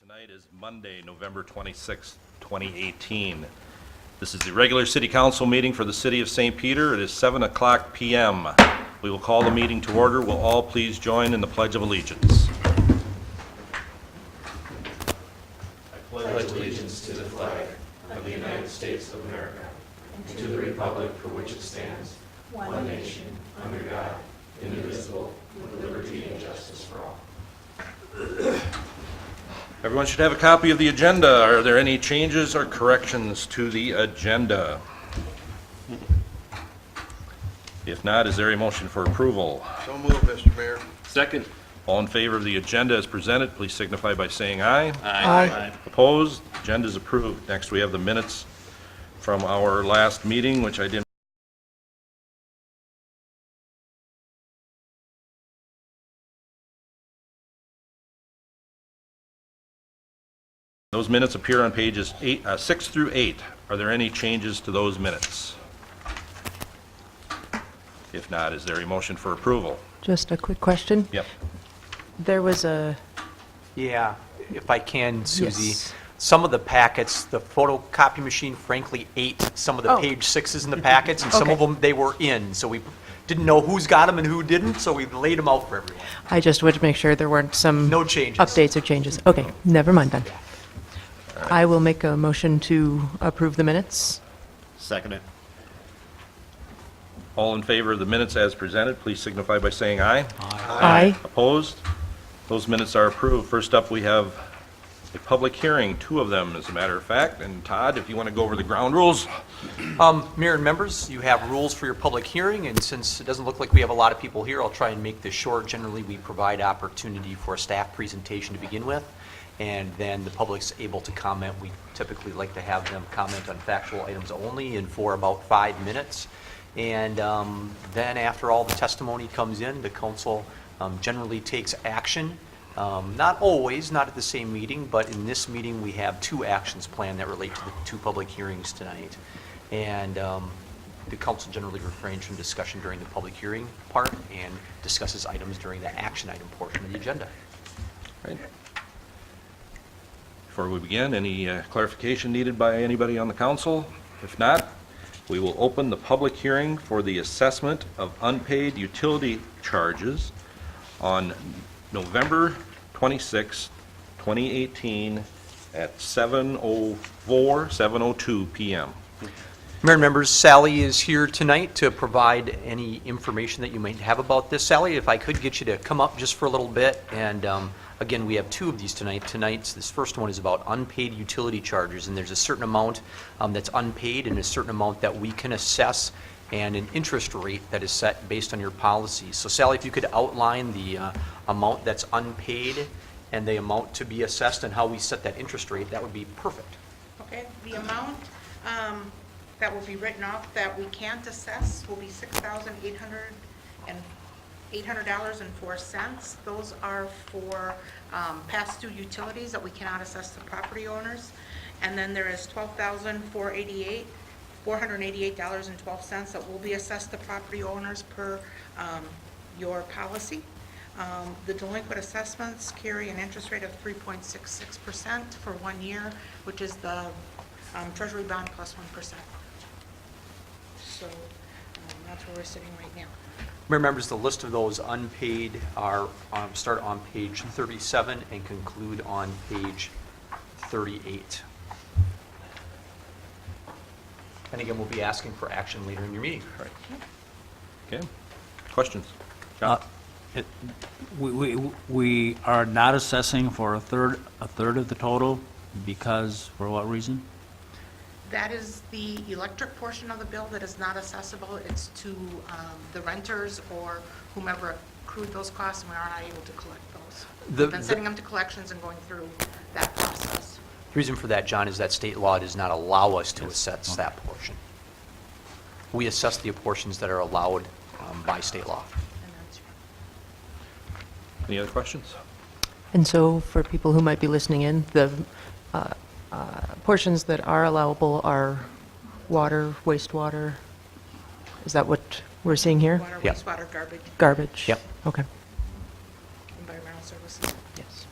Tonight is Monday, November 26, 2018. This is the regular city council meeting for the city of St. Peter. It is 7 o'clock p.m. We will call the meeting to order. Will all please join in the Pledge of Allegiance? I pledge allegiance to the flag of the United States of America and to the republic for which it stands, one nation, under God, indivisible, with liberty and justice for all. Everyone should have a copy of the agenda. Are there any changes or corrections to the agenda? If not, is there a motion for approval? So moved, Mr. Mayor. Second. All in favor of the agenda as presented, please signify by saying aye. Aye. Opposed? Agenda is approved. Next, we have the minutes from our last meeting, which I didn't. Those minutes appear on pages 6 through 8. Are there any changes to those minutes? If not, is there a motion for approval? Just a quick question. Yep. There was a, Yeah, if I can, Susie. Yes. Some of the packets, the photocopy machine frankly ate some of the Oh. page sixes in the packets, and some of Okay. them, they were in, so we didn't know who's got them and who didn't, so we laid them out for everyone. I just wanted to make sure there weren't some No changes. updates or changes. Okay, never mind then. I will make a motion to approve the minutes. Second it. All in favor of the minutes as presented, please signify by saying aye. Aye. Opposed? Those minutes are approved. First up, we have a public hearing, two of them, as a matter of fact. And Todd, if you want to go over the ground rules. Mayor and members, you have rules for your public hearing, and since it doesn't look like we have a lot of people here, I'll try and make this short. Generally, we provide opportunity for a staff presentation to begin with, and then the public's able to comment. We typically like to have them comment on factual items only and for about 5 minutes. And then after all the testimony comes in, the council generally takes action. Not always, not at the same meeting, but in this meeting, we have 2 actions planned that relate to the 2 public hearings tonight. And the council generally refrains from discussion during the public hearing part and discusses items during the action item portion of the agenda. Right. Before we begin, any clarification needed by anybody on the council? If not, we will open the public hearing for the assessment of unpaid utility charges on November 26, 2018 at 7:02 p.m. Mayor and members, Sally is here tonight to provide any information that you might have about this. Sally, if I could get you to come up just for a little bit, and again, we have 2 of these tonight. This first one is about unpaid utility charges, and there's a certain amount that's unpaid and a certain amount that we can assess and an interest rate that is set based on your policy. So Sally, if you could outline the amount that's unpaid and the amount to be assessed and how we set that interest rate, that would be perfect. Okay, the amount that will be written off that we can't assess will be $800.04. Those are for past due utilities that we cannot assess to property owners. And then there is $488.12 that will be assessed to property owners per your policy. The delinquent assessments carry an interest rate of 3.66% for 1 year, which is the Treasury bond plus 1%. So that's where we're sitting right now. Mayor members, the list of those unpaid are start on page 37 and conclude on page 38. And again, we'll be asking for action later in your meeting. Right. Okay. Questions? John? We are not assessing for a third of the total because, for what reason? That is the electric portion of the bill that is not accessible. It's to the renters or whomever accrued those costs, and we are not able to collect those. We've been sending them to collections and going through that process. The reason for that, John, is that state law does not allow us to assess that portion. We assess the portions that are allowed by state law. And that's Any other questions? And so for people who might be listening in, the portions that are allowable are water, wastewater. Is that what we're seeing here? water, Yeah. wastewater, garbage, Garbage? Yep. Okay. environmental services. Yes.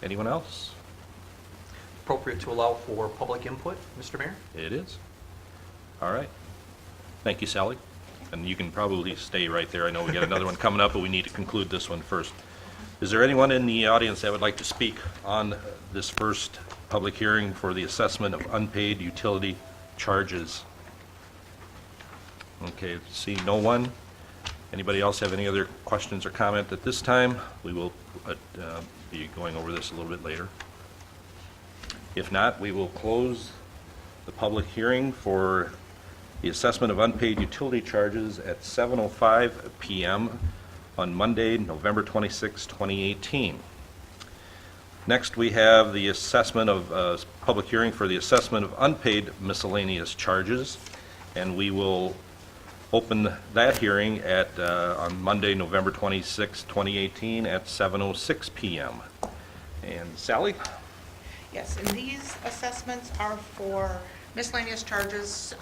Anyone else? Appropriate to allow for public input, Mr. Mayor? It is. All right. Thank you, Sally. And you can probably stay right there. I know we got another one coming up, but we need to conclude this one first. Is there anyone in the audience that would like to speak on this first public hearing for the assessment of unpaid utility charges? Okay, see no one. Anybody else have any other questions or comment at this time? We will be going over this a little bit later. If not, we will close the public hearing for the assessment of unpaid utility charges at 7:05 PM on Monday, November 26, 2018. Next, we have the assessment of, public hearing for the assessment of unpaid miscellaneous charges, and we will open that hearing at, on Monday, November 26, 2018 at 7:06 PM. And Sally? Yes, and these assessments are for miscellaneous charges,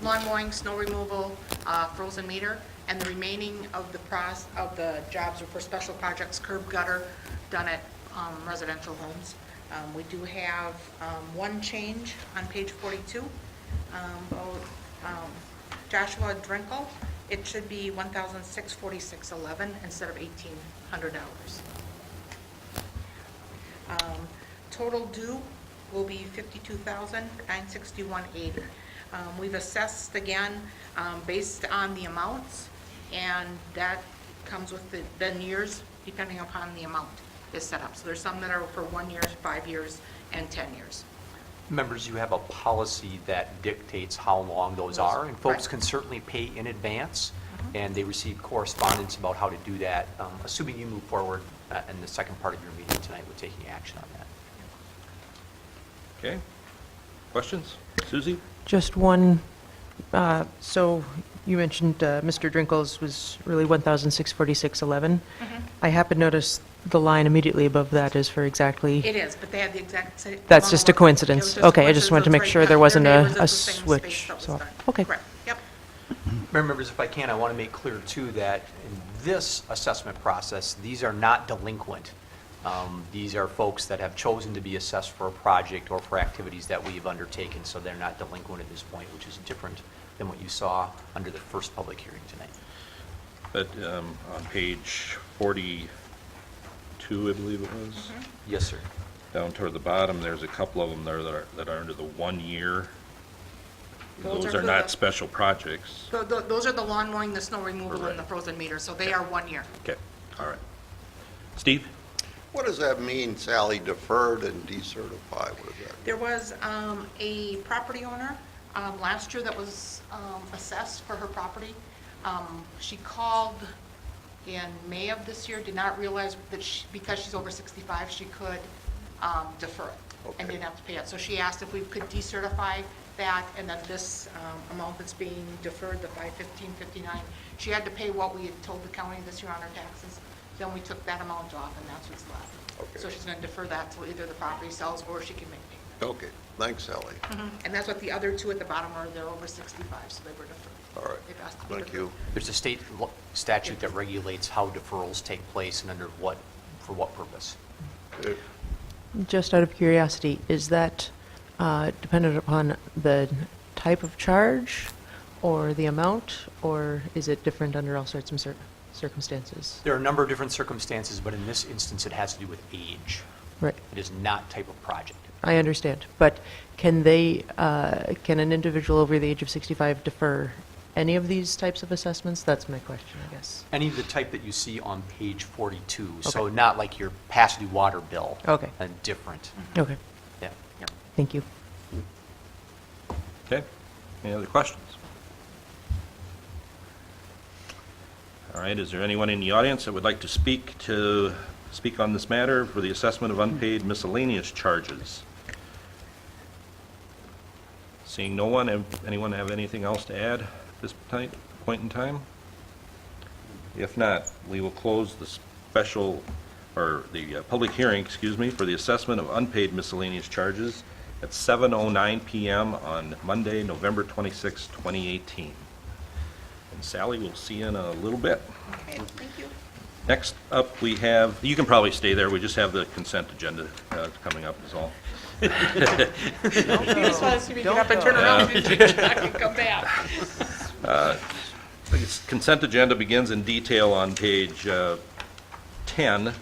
lawn mowing, snow removal, frozen meter, and the remaining of the jobs are for special projects, curb gutter, done at residential homes. We do have one change on page 42. Joshua Drinkle, it should be $1,646.11 instead of $1,800. Total due will be $52,961.80. We've assessed again based on the amounts, and that comes with the years, depending upon the amount is set up. So there's some that are for 1 year, 5 years, and 10 years. Members, you have a policy that dictates how long those are, and folks Right. can certainly pay in advance, and they receive correspondence about how to do that, assuming you move forward in the second part of your meeting tonight with taking action on that. Okay. Questions? Susie? Just one, so you mentioned Mr. Drinkle's was really 1,646.11. I happen to notice the line immediately above that is for exactly, It is, but they had the exact same. that's just a coincidence. Okay, I just wanted to make sure there wasn't Their a neighbors at the same space switch. that was So, done. okay. Correct, yep. Mayor members, if I can, I want to make clear too that in this assessment process, these are not delinquent. These are folks that have chosen to be assessed for a project or for activities that we've undertaken, so they're not delinquent at this point, which is different than what you saw under the first public hearing tonight. But on page 42, I believe it was, Yes, sir. down toward the bottom, there's a couple of them there that are under the 1 year. Those Those are are for not the- special projects. So those are the lawn mowing, the snow removal, and the Right. frozen meter, so they are 1 year. Okay, all right. Steve? What does that mean, Sally, deferred and decertify? What does that mean? There was a property owner last year that was assessed for her property. She called in May of this year, did not realize that because she's over 65, she could defer it and Okay. didn't have to pay it. So she asked if we could decertify that, and then this amount that's being deferred, the $515.59, she had to pay what we had told the county this year on her taxes. Then we took that amount off, and that's what's left. Okay. So she's going to defer that till either the property sells or she can make payment. Okay, thanks, Sally. And that's what the other two at the bottom are, they're over 65, so they were deferred. All right, They've asked to be thank you. There's a state statute that regulates how deferrals take place and under what, for what purpose. Good. just out of curiosity, is that dependent upon the type of charge or the amount, or is it different under all sorts of circumstances? There are a number of different circumstances, but in this instance, it has to do with age. Right. It is not type of project. I understand, but can they, can an individual over the age of 65 defer any of these types of assessments? That's my question, I guess. Any of the type that you see on page 42, so Okay. not like your past due water bill. Okay. And different, Okay, yeah. thank you. Okay, any other questions? All right, is there anyone in the audience that would like to speak on this matter for the assessment of unpaid miscellaneous charges? Seeing no one, anyone have anything else to add at this point in time? If not, we will close the special, or the public hearing, excuse me, for the assessment of unpaid miscellaneous charges at 7:09 PM on Monday, November 26, 2018. And Sally, we'll see you in a little bit. Okay, thank you. Next up, we have, you can probably stay there, we just have the consent agenda coming up is all. You just want to see me get up and turn around and come back. The consent agenda begins in detail on page 10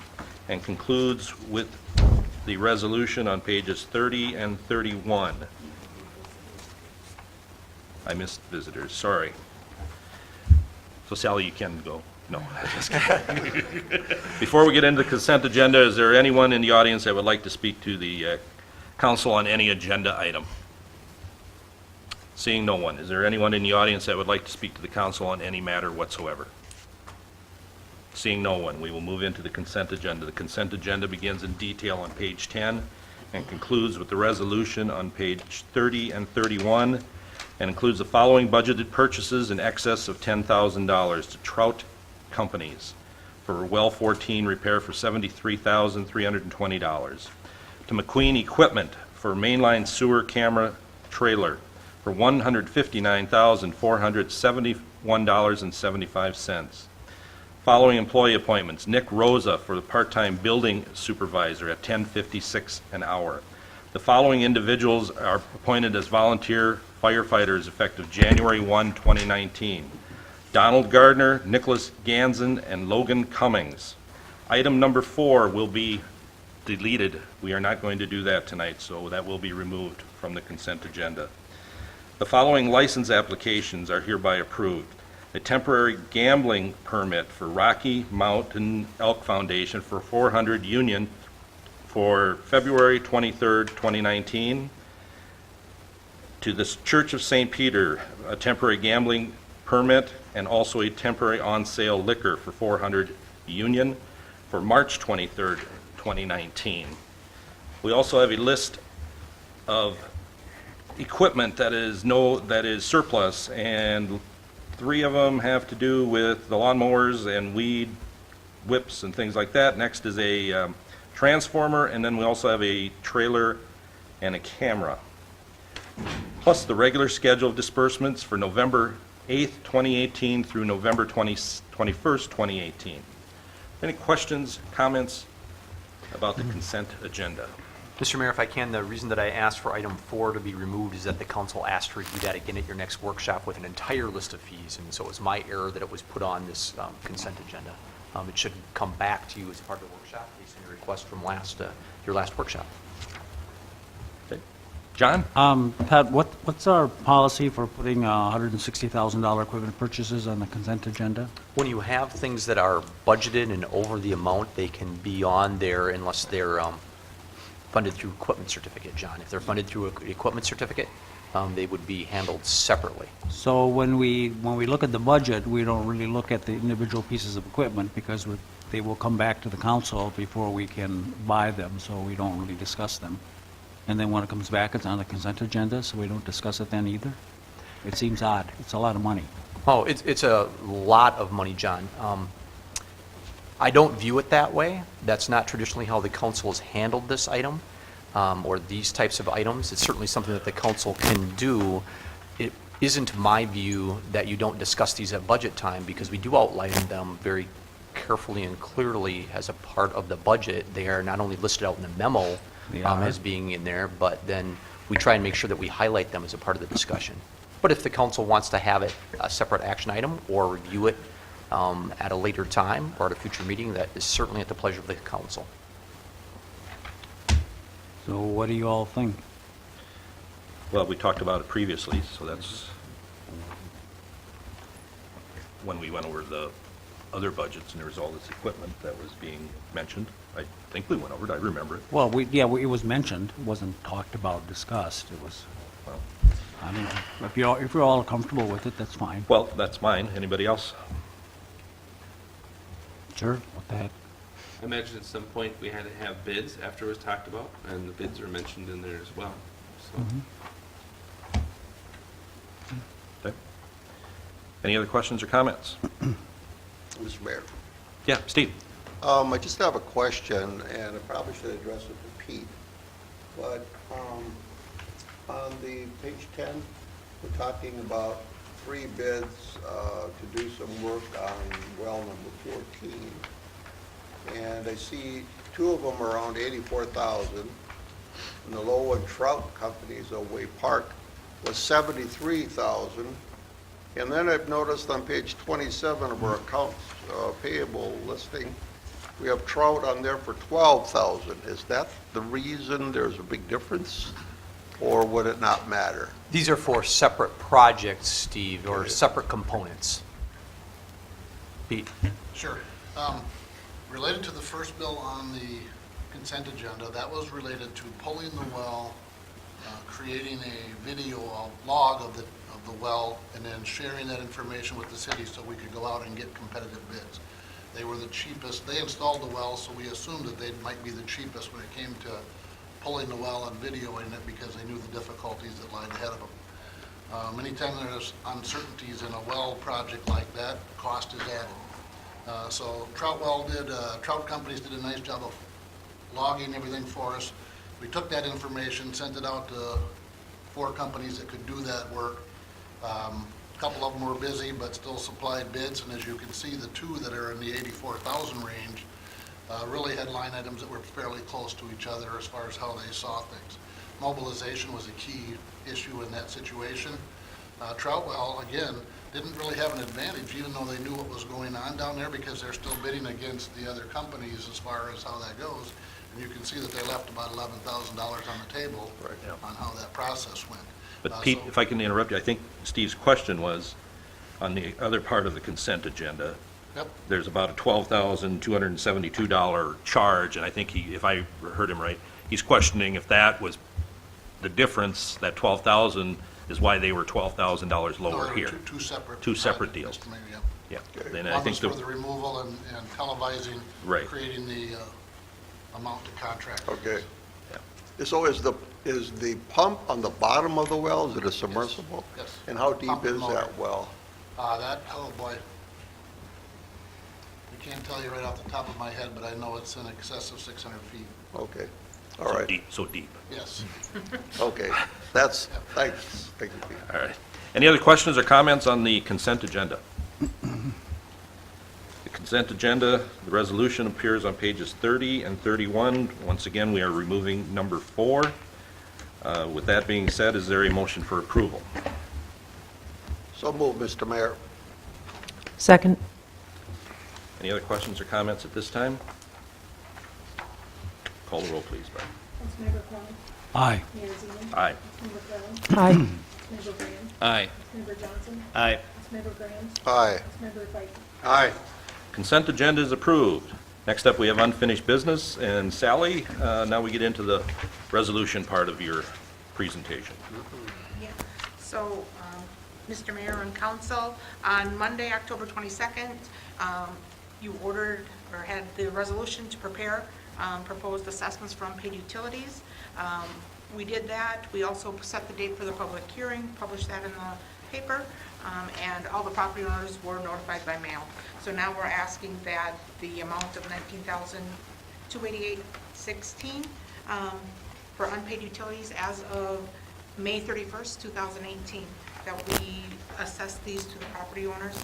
and concludes with the resolution on pages 30 and 31. I missed visitors, sorry. So Sally, you can go. No. Just kidding. Before we get into the consent agenda, is there anyone in the audience that would like to speak to the council on any agenda item? Seeing no one, is there anyone in the audience that would like to speak to the council on any matter whatsoever? Seeing no one, we will move into the consent agenda. The consent agenda begins in detail on page 10 and concludes with the resolution on page 30 and 31, and includes the following budgeted purchases in excess of $10,000 to Trout Companies for well 14 repair for $73,320, to McQueen Equipment for mainline sewer camera trailer for $159,471.75. Following employee appointments: Nick Rosa for the part-time building supervisor at $10.56 an hour. The following individuals are appointed as volunteer firefighters effective January 1, 2019. Donald Gardner, Nicholas Ganzen, and Logan Cummings. Item number 4 will be deleted. We are not going to do that tonight, so that will be removed from the consent agenda. The following license applications are hereby approved. A temporary gambling permit for Rocky Mountain Elk Foundation for 400 Union for February 23rd, 2019. To the Church of St. Peter, a temporary gambling permit and also a temporary on-sale liquor for 400 Union for March 23rd, 2019. We also have a list of equipment that is surplus, and 3 of them have to do with the lawnmowers and weed whips and things like that. Next is a transformer, and then we also have a trailer and a camera. Plus the regular schedule of disbursements for November 8th, 2018 through November 21st, 2018. Any questions, comments about the consent agenda? Mr. Mayor, if I can, the reason that I asked for item 4 to be removed is that the council asked to review that again at your next workshop with an entire list of fees, and so it was my error that it was put on this consent agenda. It should come back to you as part of the workshop, based on your request from your last workshop. Okay. John? Pat, what's our policy for putting $160,000 equipment purchases on the consent agenda? When you have things that are budgeted and over the amount, they can be on there unless they're funded through equipment certificate, John. If they're funded through an equipment certificate, they would be handled separately. So when we look at the budget, we don't really look at the individual pieces of equipment because they will come back to the council before we can buy them, so we don't really discuss them. And then when it comes back, it's on the consent agenda, so we don't discuss it then either? It seems odd. It's a lot of money. Oh, it's a lot of money, John. I don't view it that way. That's not traditionally how the council has handled this item, or these types of items. It's certainly something that the council can do. It isn't my view that you don't discuss these at budget time, because we do outline them very carefully and clearly as a part of the budget. They are not only listed out in the memo as being in there, but then we try and make sure that we highlight them as a part of the discussion. But if the council wants to have it a separate action item or review it at a later time or at a future meeting, that is certainly at the pleasure of the council. So what do you all think? Well, we talked about it previously, so that's when we went over the other budgets, and there was all this equipment that was being mentioned. I think we went over it, I remember it. Well, it was mentioned. It wasn't talked about, discussed. It was, Well, I don't know. If you're all comfortable with it, that's fine. well, that's mine. Anybody else? Sure, what the heck? I imagine at some point we had to have bids after it was talked about, and the bids are mentioned in there as well. So, Okay. Any other questions or comments? Mr. Mayor. Yeah, Steve? I just have a question, and I probably should address it to Pete. But on the page 10, we're talking about 3 bids to do some work on well number 14. and I see two of them around 84,000, and the Lowwood Trout Companies of Way Park was 73,000. And then I've noticed on page 27 of our accounts payable listing, we have trout on there for 12,000. Is that the reason there's a big difference, or would it not matter? These are for separate projects, Steve, or Okay. separate components. Pete? Sure. Related to the first bill on the consent agenda, that was related to pulling the well, creating a video, a log of the well, and then sharing that information with the city so we could go out and get competitive bids. They were the cheapest. They installed the well, so we assumed that they might be the cheapest when it came to pulling the well and videoing it because they knew the difficulties that lied ahead of them. Anytime there's uncertainties in a well project like that, cost is added. So Trout Companies did a nice job of logging everything for us. We took that information, sent it out to 4 companies that could do that work. A couple of them were busy, but still supplied bids, and as you can see, the 2 that are in the 84,000 range really had line items that were fairly close to each other as far as how they saw things. Mobilization was a key issue in that situation. Troutwell, again, didn't really have an advantage, even though they knew what was going on down there, because they're still bidding against the other companies as far as how that goes. And you can see that they left about $11,000 on the table on how that process went. But Pete, So- if I can interrupt you, I think Steve's question was, on the other part of the consent agenda, Yep. there's about a $12,272 charge, and I think he, if I heard him right, he's questioning if that was the difference, that 12,000 is why they were $12,000 No, lower there were here. two separate. Two separate projects, deals. Mr. Mayor, Yeah, Okay. then yeah. I One think was for the removal and televising, Right. creating the amount to contract. Okay. So is the pump on the bottom of the well, is it a submersible? Yes. And how deep Pump and is motor. that well? Oh boy. I can't tell you right off the top of my head, but I know it's in excess of 600 feet. Okay, all so right, deep, so deep. Yes. okay. Thanks, thank you, Pete. All right. Any other questions or comments on the consent agenda? The consent agenda, the resolution appears on pages 30 and 31. Once again, we are removing number 4. With that being said, is there a motion for approval? So move, Mr. Mayor. Second. Any other questions or comments at this time? Call the roll, please, Barb. Councilmember Clement, Aye. Mayor Zeman, Aye. Councilmember Quinn, Aye. Councilmember Graham, Aye. Councilmember Johnson, Aye. Councilmember Graham, Aye. Councilmember Pfeiffer. Aye. Consent agenda is approved. Next up, we have unfinished business, and Sally, now we get into the resolution part of your presentation. Yeah, so, Mr. Mayor and Council, on Monday, October 22nd, you ordered or had the resolution to prepare proposed assessments for unpaid utilities. We did that. We also set the date for the public hearing, published that in the paper, and all the property owners were notified by mail. So now we're asking that the amount of $19,288.16 for unpaid utilities as of May 31st, 2018, that we assess these to the property owners.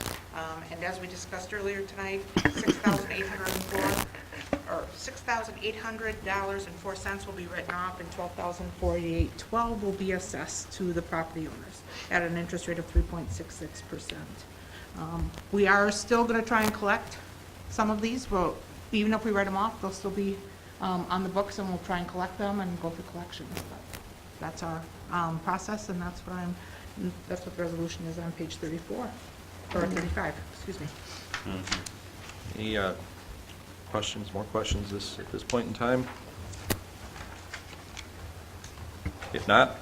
And as we discussed earlier tonight, $6,800.04 will be written off, and $12,488.12 will be assessed to the property owners at an interest rate of 3.66%. We are still going to try and collect some of these. Well, even if we write them off, they'll still be on the books, and we'll try and collect them and go through collections. But that's our process, and that's what the resolution is on page 34, or 35, excuse me. Any questions, more questions at this point in time? If not,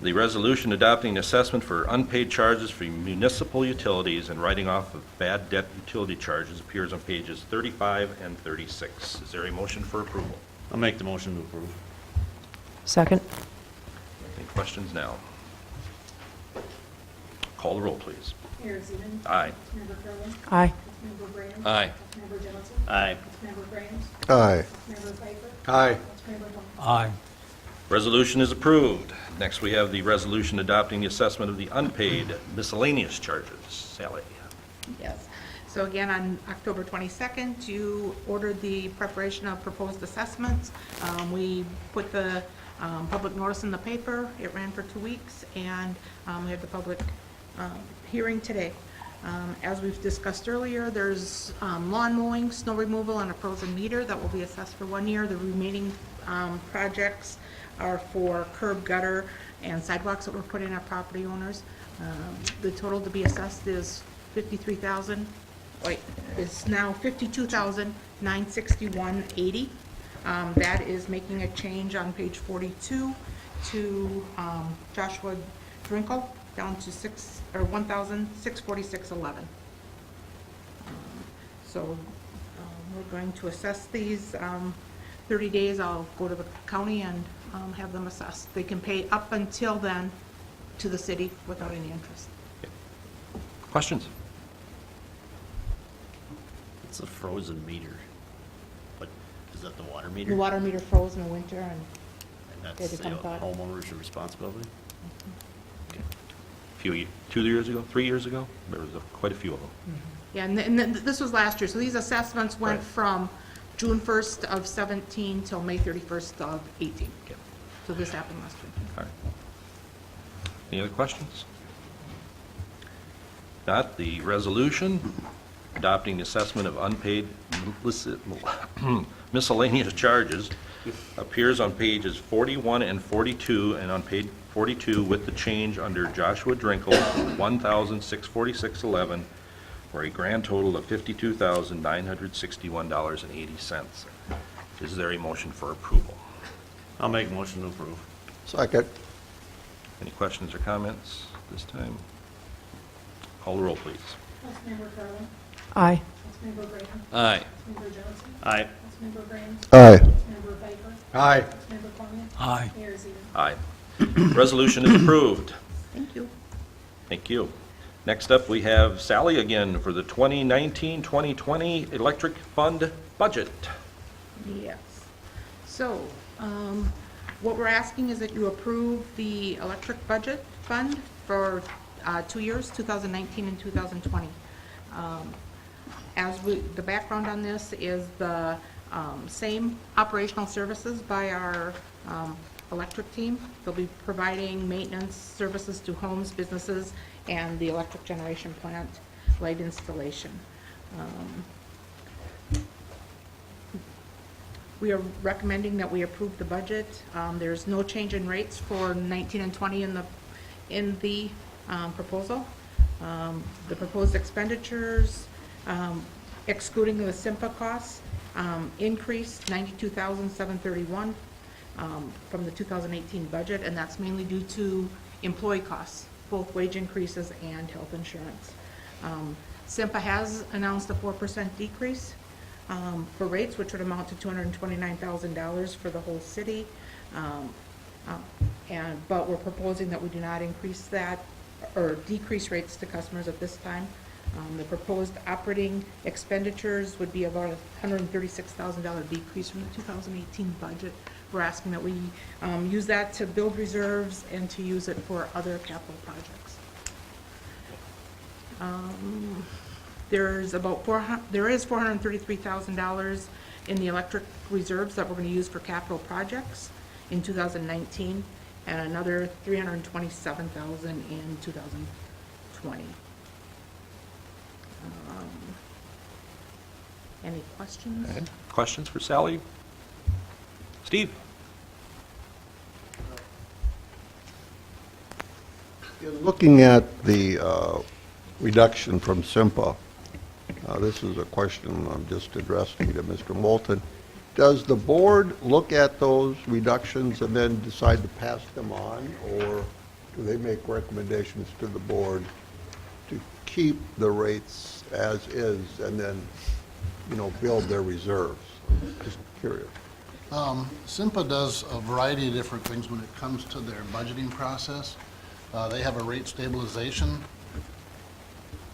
the resolution adopting assessment for unpaid charges for municipal utilities and writing off of bad debt utility charges appears on pages 35 and 36. Is there a motion for approval? I'll make the motion to approve. Second. Any questions now? Call the roll, please. Mayor Zeman, Aye. Councilmember Clement, Aye. Councilmember Graham, Aye. Councilmember Johnson, Aye. Councilmember Graham, Aye. Councilmember Pfeiffer, Aye. Councilmember Hilton. Aye. Resolution is approved. Next, we have the resolution adopting the assessment of the unpaid miscellaneous charges. Sally? Yes. So again, on October 22nd, you ordered the preparation of proposed assessments. We put the public notice in the paper. It ran for 2 weeks, and we had the public hearing today. As we've discussed earlier, there's lawn mowing, snow removal, and a frozen meter that will be assessed for 1 year. The remaining projects are for curb, gutter, and sidewalks that were put in at property owners. The total to be assessed is it's now $52,961.80. That is making a change on page 42 to Joshua Drinkle, down to $1,646.11. So we're going to assess these 30 days. I'll go to the county and have them assessed. They can pay up until then to the city without any interest. Questions? It's a frozen meter. But is that the water meter? The water meter froze in the winter, and And They had that's to the come back. homeowner's responsibility? 2 years ago, 3 years ago, there was quite a few of them. yeah, and this was last year. So these assessments went Right. from June 1st of 17 till May 31st of 18. Okay. So this happened last year. All right. Any other questions? Not, the resolution adopting the assessment of unpaid miscellaneous charges appears on pages 41 and 42, and on page 42 with the change under Joshua Drinkle, $1,646.11, for a grand total of $52,961.80. Is there a motion for approval? I'll make a motion to approve. Second. Any questions or comments this time? Call the roll, please. Councilmember Carlin. Aye. Councilmember Graham. Aye. Councilmember Johnson. Aye. Councilmember Graham. Aye. Councilmember Pfeiffer. Aye. Councilmember Cormier. Aye. Mayor Zeter. Aye. Resolution is approved. Thank you. Thank you. Next up, we have Sally again for the 2019-2020 Electric Fund Budget. Yes. So, what we're asking is that you approve the electric budget fund for 2 years, 2019 and 2020. The background on this is the same operational services by our electric team. They'll be providing maintenance services to homes, businesses, and the electric generation plant light installation. We are recommending that we approve the budget. There's no change in rates for 19 and 20 in the proposal. The proposed expenditures, excluding the SIMPA costs, increased $92,731 from the 2018 budget, and that's mainly due to employee costs, both wage increases and health insurance. SIMPA has announced a 4% decrease for rates, which would amount to $229,000 for the whole city. But we're proposing that we do not increase that or decrease rates to customers at this time. The proposed operating expenditures would be about a $136,000 decrease from the 2018 budget. We're asking that we use that to build reserves and to use it for other capital projects. There is $433,000 in the electric reserves that we're going to use for capital projects in 2019, and another $327,000 in 2020. Any questions? Okay. Questions for Sally? Steve? Looking at the reduction from SIMPA, this is a question I'm just addressing to Mr. Moulton. Does the board look at those reductions and then decide to pass them on, or do they make recommendations to the board to keep the rates as is and then, build their reserves? Just curious. SIMPA does a variety of different things when it comes to their budgeting process. They have a rate stabilization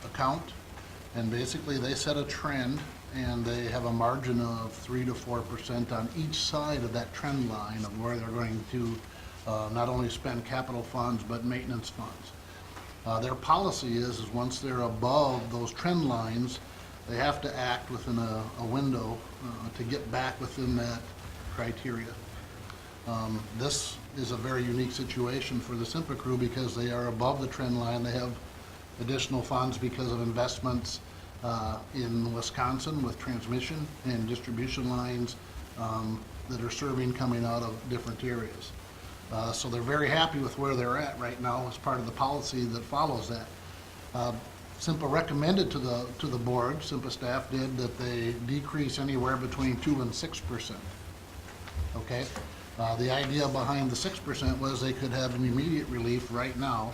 account, and basically they set a trend, and they have a margin of 3 to 4% on each side of that trend line of where they're going to not only spend capital funds, but maintenance funds. Their policy is once they're above those trend lines, they have to act within a window to get back within that criteria. This is a very unique situation for the Simpa crew because they are above the trend line. They have additional funds because of investments in Wisconsin with transmission and distribution lines that are serving coming out of different areas. So they're very happy with where they're at right now as part of the policy that follows that. Simpa recommended to the board, Simpa staff did, that they decrease anywhere between 2% and 6%. Okay? The idea behind the 6% was they could have an immediate relief right now,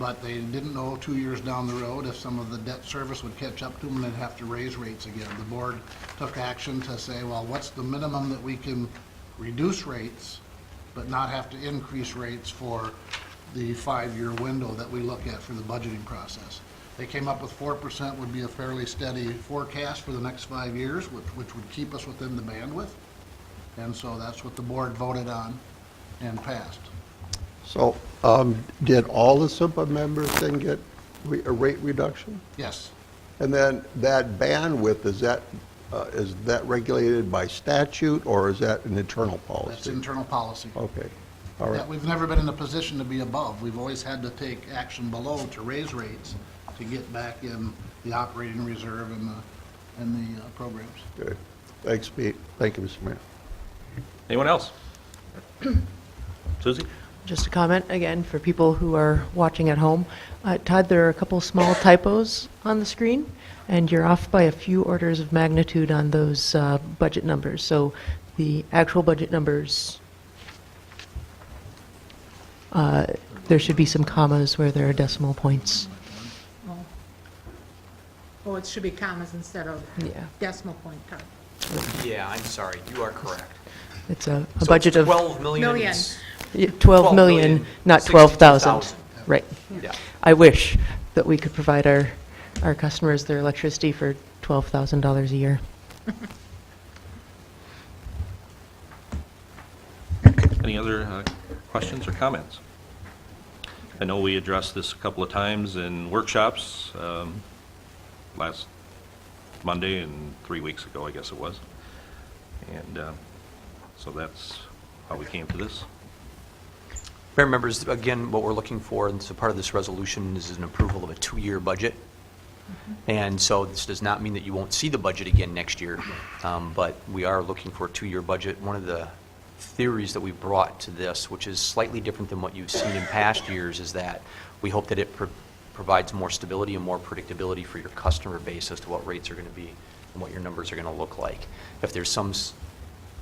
but they didn't know 2 years down the road if some of the debt service would catch up to them and they'd have to raise rates again. The board took action to say, well, what's the minimum that we can reduce rates but not have to increase rates for the 5-year window that we look at for the budgeting process. They came up with 4% would be a fairly steady forecast for the next 5 years, which would keep us within the bandwidth. And so that's what the board voted on and passed. So, did all the SIPA members then get a rate reduction? Yes, And then that bandwidth, is that regulated by statute, or is that an internal policy? that's internal policy. Okay, all Yeah, right. we've never been in a position to be above. We've always had to take action below to raise rates to get back in the operating reserve and the programs. Good. Thanks, Pete. Thank you, Mr. Mayor. Anyone else? Susie? Just a comment, again, for people who are watching at home. Todd, there are a couple small typos on the screen, and you're off by a few orders of magnitude on those budget numbers. So the actual budget numbers, there should be some commas where there are decimal points. Oh, it should be commas instead of Yeah, decimal point, Todd. Yeah, I'm sorry, you are correct. it's a So budget it's of 12 million. Million. 12 million, not 12,000. 62,000. Right. Yeah. I wish that we could provide our customers their electricity for $12,000 a year. Any other questions or comments? I know we addressed this a couple of times in workshops last Monday and 3 weeks ago, I guess it was. And so that's how we came to this. Mayor members, again, what we're looking for, and so part of this resolution is an approval of a 2-year budget. And so this does not mean that you won't see the budget again next year, but we are looking for a 2-year budget. One of the theories that we brought to this, which is slightly different than what you've seen in past years, is that we hope that it provides more stability and more predictability for your customer base as to what rates are going to be and what your numbers are going to look like. If there's some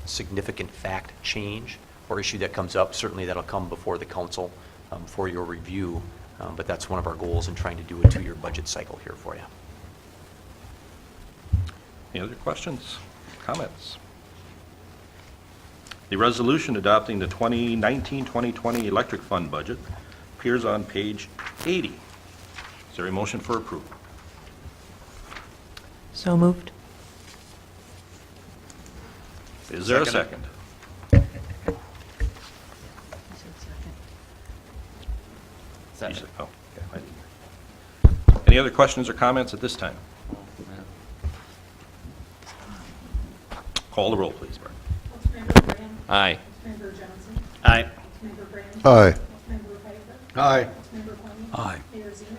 significant fact change or issue that comes up, certainly that'll come before the council for your review, but that's one of our goals in trying to do a 2-year budget cycle here for you. Any other questions, comments? The resolution adopting the 2019-2020 electric fund budget appears on page 80. Is there a motion for approval? So moved. Is there a second? You said- oh, okay, I didn't. Any other questions or comments at this time? Call the roll, please, Bart. Councilmember Graham. Aye. Councilmember Johnson. Aye. Councilmember Graham. Aye. Councilmember Pfeiffer. Aye. Councilmember Fleming. Aye. Mayor Zena.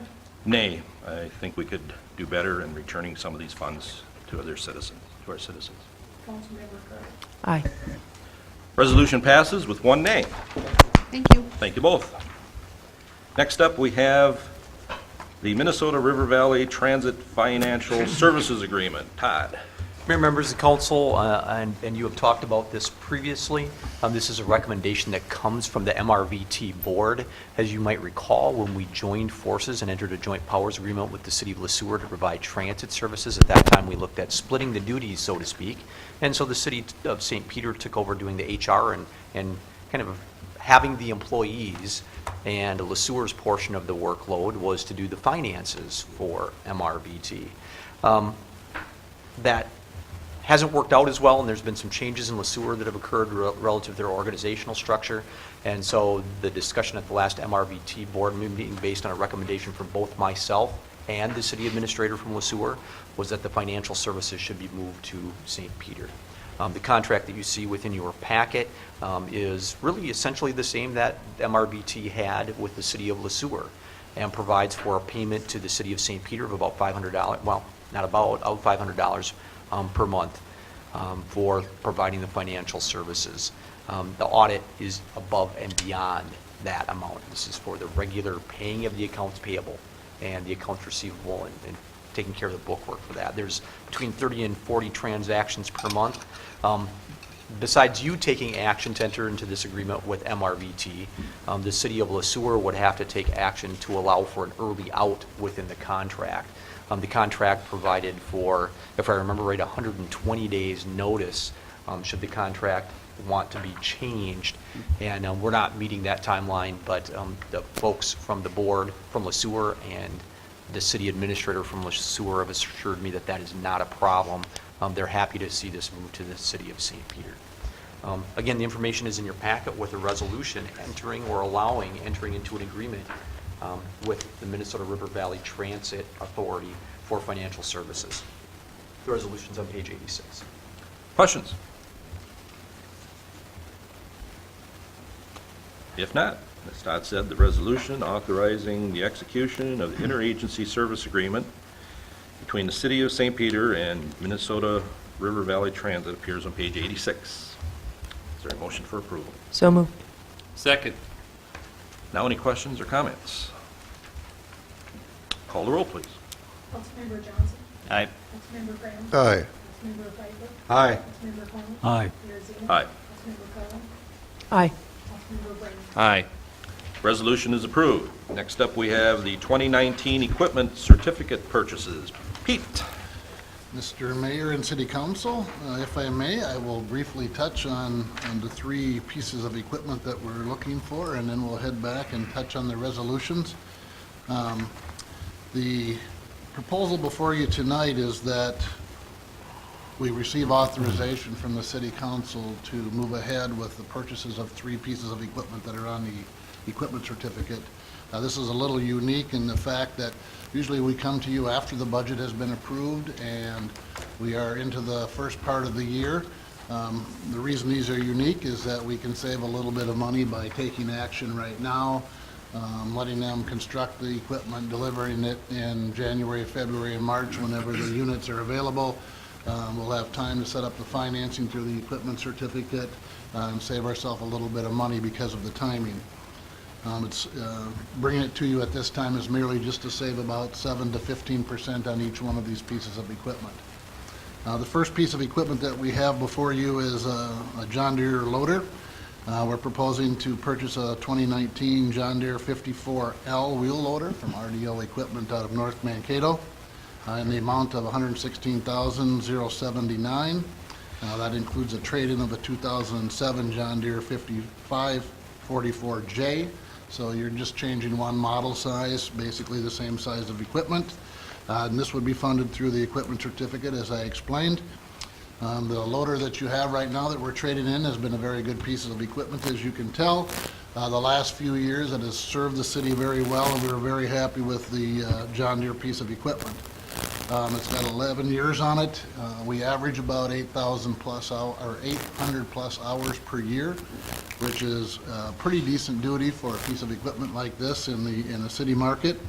Nay, I think we could do better in returning some of these funds to other citizens, to our citizens. Councilmember Kerr. Aye. Resolution passes with 1 nay. Thank you. Thank you both. Next up, we have the Minnesota River Valley Transit Financial Services Agreement. Todd? Mayor, members of the council, and you have talked about this previously. This is a recommendation that comes from the MRVT board. As you might recall, when we joined forces and entered a joint powers agreement with the city of LeSueur to provide transit services, at that time we looked at splitting the duties, so to speak. And so the city of St. Peter took over doing the HR and kind of having the employees, and LeSueur's portion of the workload was to do the finances for MRVT. That hasn't worked out as well, and there's been some changes in LeSueur that have occurred relative to their organizational structure. And so the discussion at the last MRVT board meeting, based on a recommendation from both myself and the city administrator from LeSueur was that the financial services should be moved to St. Peter. The contract that you see within your packet is really essentially the same that MRBT had with the city of LeSueur, and provides for a payment to the city of St. Peter of about $500, well, not about, of $500 per month for providing the financial services. The audit is above and beyond that amount. This is for the regular paying of the accounts payable and the accounts receivable, and taking care of the bookwork for that. There's between 30 and 40 transactions per month. Besides you taking action to enter into this agreement with MRVT, the city of LeSueur would have to take action to allow for an early out within the contract. The contract provided for, if I remember right, 120 days notice should the contract want to be changed. And we're not meeting that timeline, but the folks from the board from LeSueur and the city administrator from LeSueur have assured me that that is not a problem. They're happy to see this move to the city of St. Peter. Again, the information is in your packet with a resolution entering or allowing entering into an agreement with the Minnesota River Valley Transit Authority for financial services. The resolution's on page 86. Questions? If not, as Todd said, the resolution authorizing the execution of the interagency service agreement between the city of St. Peter and Minnesota River Valley Transit appears on page 86. Is there a motion for approval? So moved. Second. Now any questions or comments? Call the roll, please. Councilmember Johnson. Aye. Councilmember Graham. Aye. Councilmember Pfeiffer. Aye. Councilmember Cohen. Aye. Mayor Zeno. Aye. Councilmember Cullen. Aye. Councilmember Brand. Aye. Resolution is approved. Next up, we have the 2019 equipment certificate purchases. Pete? Mr. Mayor and City Council, if I may, I will briefly touch on the three pieces of equipment that we're looking for, and then we'll head back and touch on the resolutions. The proposal before you tonight is that we receive authorization from the City Council to move ahead with the purchases of three pieces of equipment that are on the equipment certificate. This is a little unique in the fact that usually we come to you after the budget has been approved and we are into the first part of the year. The reason these are unique is that we can save a little bit of money by taking action right now, letting them construct the equipment, delivering it in January, February, and March whenever the units are available. We'll have time to set up the financing through the equipment certificate and save ourselves a little bit of money because of the timing. Bringing it to you at this time is merely just to save about 7 to 15% on each one of these pieces of equipment. The first piece of equipment that we have before you is a John Deere loader. We're proposing to purchase a 2019 John Deere 54L wheel loader from RDO Equipment out of North Mankato in the amount of $116,079. That includes a trade-in of a 2007 John Deere 5544J. So you're just changing one model size, basically the same size of equipment. And this would be funded through the equipment certificate, as I explained. The loader that you have right now that we're trading in has been a very good piece of equipment, as you can tell. The last few years, it has served the city very well, and we're very happy with the John Deere piece of equipment. It's got 11 years on it. We average about 800 plus hours per year, which is pretty decent duty for a piece of equipment like this in the city market,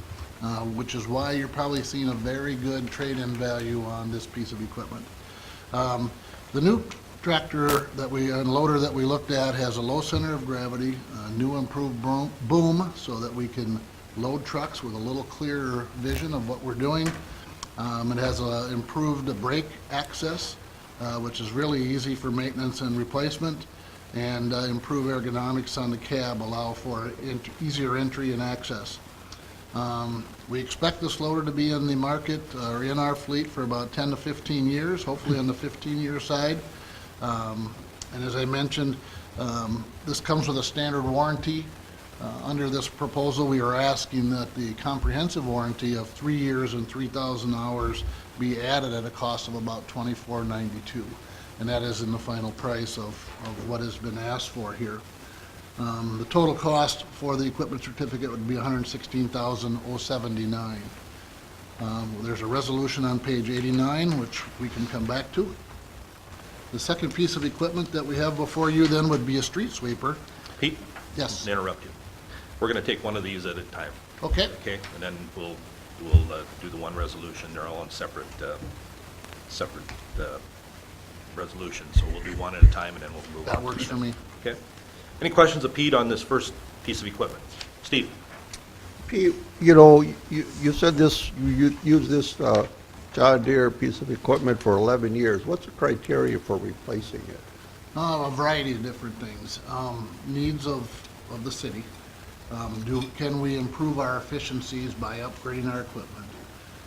which is why you're probably seeing a very good trade-in value on this piece of equipment. The new tractor and loader that we looked at has a low center of gravity, a new improved boom so that we can load trucks with a little clearer vision of what we're doing. It has improved brake access, which is really easy for maintenance and replacement, and improved ergonomics on the cab allow for easier entry and access. We expect this loader to be in the market or in our fleet for about 10 to 15 years, hopefully on the 15-year side. And as I mentioned, this comes with a standard warranty. Under this proposal, we are asking that the comprehensive warranty of 3 years and 3,000 hours be added at a cost of about $24.92, and that is in the final price of what has been asked for here. The total cost for the equipment certificate would be $116,079. There's a resolution on page 89, which we can come back to. The second piece of equipment that we have before you then would be a street sweeper. Pete? Yes. Interrupt you. We're going to take one of these at a time, Okay, okay? And then we'll do the one resolution. They're all in separate resolutions, so we'll do one at a time, and then we'll move on. that works for me. Okay. Any questions of Pete on this first piece of equipment? Steve? Pete, you said this, you used this John Deere piece of equipment for 11 years. What's the criteria for replacing it? A variety of different things. Needs of the city. Can we improve our efficiencies by upgrading our equipment?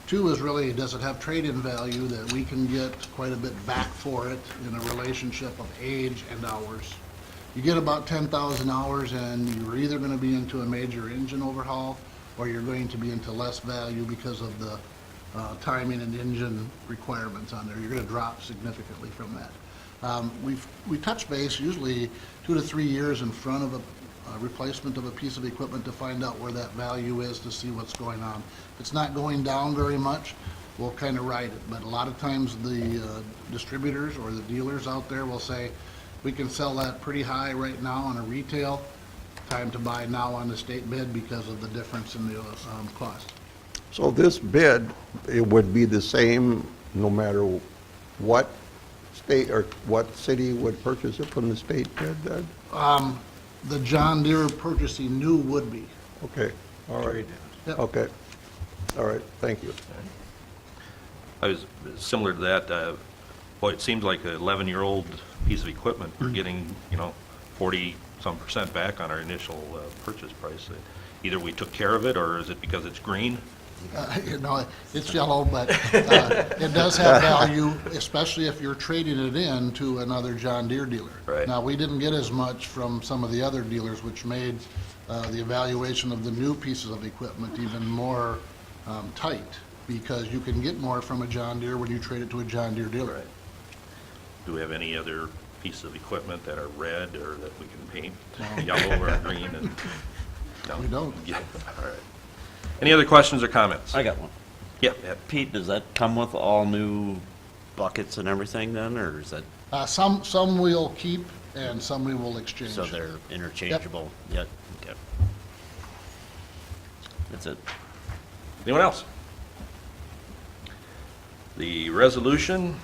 Two is really, does it have trade-in value that we can get quite a bit back for it in a relationship of age and hours? You get about 10,000 hours and you're either going to be into a major engine overhaul or you're going to be into less value because of the timing and engine requirements on there. You're going to drop significantly from that. We touch base usually 2 to 3 years in front of a replacement of a piece of equipment to find out where that value is, to see what's going on. If it's not going down very much, we'll kind of ride it. But a lot of times the distributors or the dealers out there will say, we can sell that pretty high right now on a retail, time to buy now on the state bid because of the difference in the cost. So this bid, it would be the same no matter what state or what city would purchase it from the state bid then? The John Deere purchasing new would be. Okay, all right. Yep. Okay, all right, thank you. I was similar to that. Boy, it seems like an 11-year-old piece of equipment. We're getting, 40-some% back on our initial purchase price. Either we took care of it, or is it because it's green? It's yellow, but it does have value, especially if you're trading it in to another John Deere dealer. Right. Now, we didn't get as much from some of the other dealers, which made the evaluation of the new pieces of equipment even more tight, because you can get more from a John Deere when you trade it to a John Deere dealer. Right. Do we have any other pieces of equipment that are red or that we can paint yellow or green? No? We don't. Yeah, all right. Any other questions or comments? I got one. Yeah, yeah. Pete, does that come with all new buckets and everything then, or is that, Some we'll keep and some we will exchange. so they're interchangeable? Yep. Okay. That's it. Anyone else? The resolution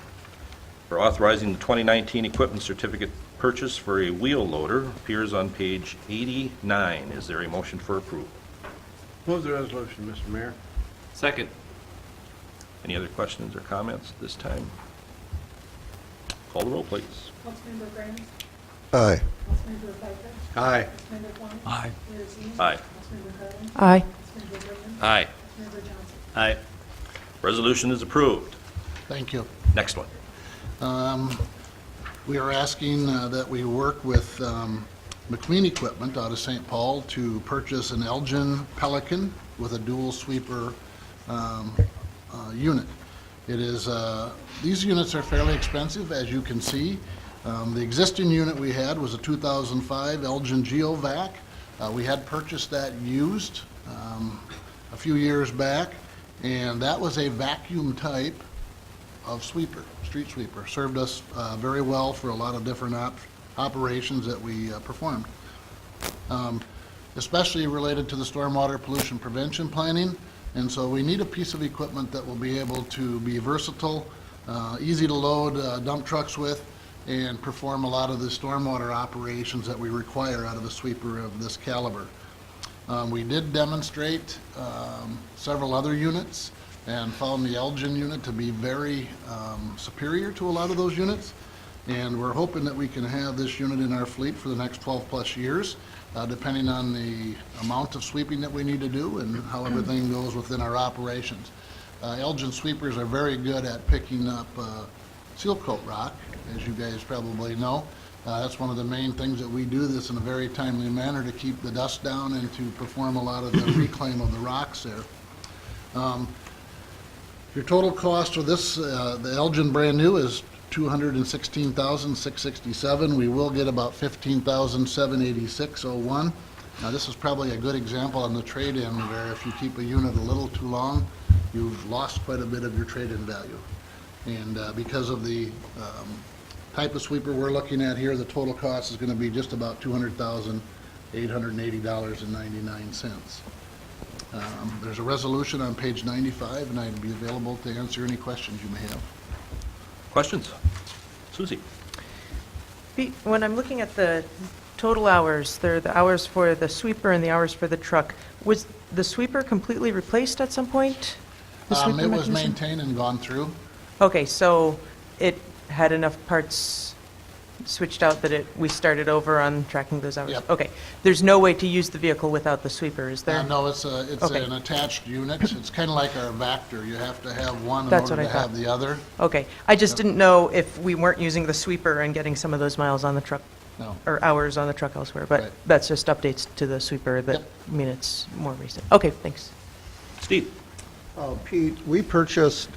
for authorizing the 2019 equipment certificate purchase for a wheel loader appears on page 89. Is there a motion for approval? Move the resolution, Mr. Mayor. Second. Any other questions or comments this time? Call the roll, please. Councilmember Graham? Aye. Councilmember Pfeiffer? Aye. Councilmember Klum? Aye. Mayor Ziegler? Aye. Councilmember Carlin? Aye. Councilmember Brennan? Aye. Councilmember Johnson? Aye. Resolution is approved. Thank you. Next one. We are asking that we work with McQueen Equipment out of St. Paul to purchase an Elgin Pelican with a dual sweeper unit. It is, these units are fairly expensive, as you can see. The existing unit we had was a 2005 Elgin Geovac. We had purchased that used a few years back, and that was a vacuum type of sweeper, street sweeper. Served us very well for a lot of different operations that we performed. Especially related to the stormwater pollution prevention planning. And so we need a piece of equipment that will be able to be versatile, easy to load dump trucks with, and perform a lot of the stormwater operations that we require out of a sweeper of this caliber. We did demonstrate several other units and found the Elgin unit to be very superior to a lot of those units. And we're hoping that we can have this unit in our fleet for the next 12-plus years, depending on the amount of sweeping that we need to do and how everything goes within our operations. Elgin sweepers are very good at picking up seal coat rock, as you guys probably know. That's one of the main things that we do this in a very timely manner to keep the dust down and to perform a lot of the reclaim of the rocks there. Your total cost for this, the Elgin brand new, is $216,667. We will get about $15,786.01. Now, this is probably a good example on the trade-in where if you keep a unit a little too long, you've lost quite a bit of your trade-in value. And because of the type of sweeper we're looking at here, the total cost is going to be just about $200,880.99. There's a resolution on page 95, and I'd be available to answer any questions you may have. Questions? Susie? Pete, when I'm looking at the total hours, there are the hours for the sweeper and the hours for the truck. Was the sweeper completely replaced at some point? The sweeper It was mechanism? maintained and gone through. Okay, so it had enough parts switched out that we started over on tracking those hours? Yep. Okay. There's no way to use the vehicle without the sweeper, is there? No, it's Okay. an attached unit. It's kind of like our Vector. You have to have one in That's order what to I have thought. the other. Okay. I just didn't know if we weren't using the sweeper and getting some of those miles on the truck, No. or hours on the truck elsewhere, but Right. that's just updates to the sweeper that, Yep. I mean, it's more recent. Okay, thanks. Steve? Pete, we purchased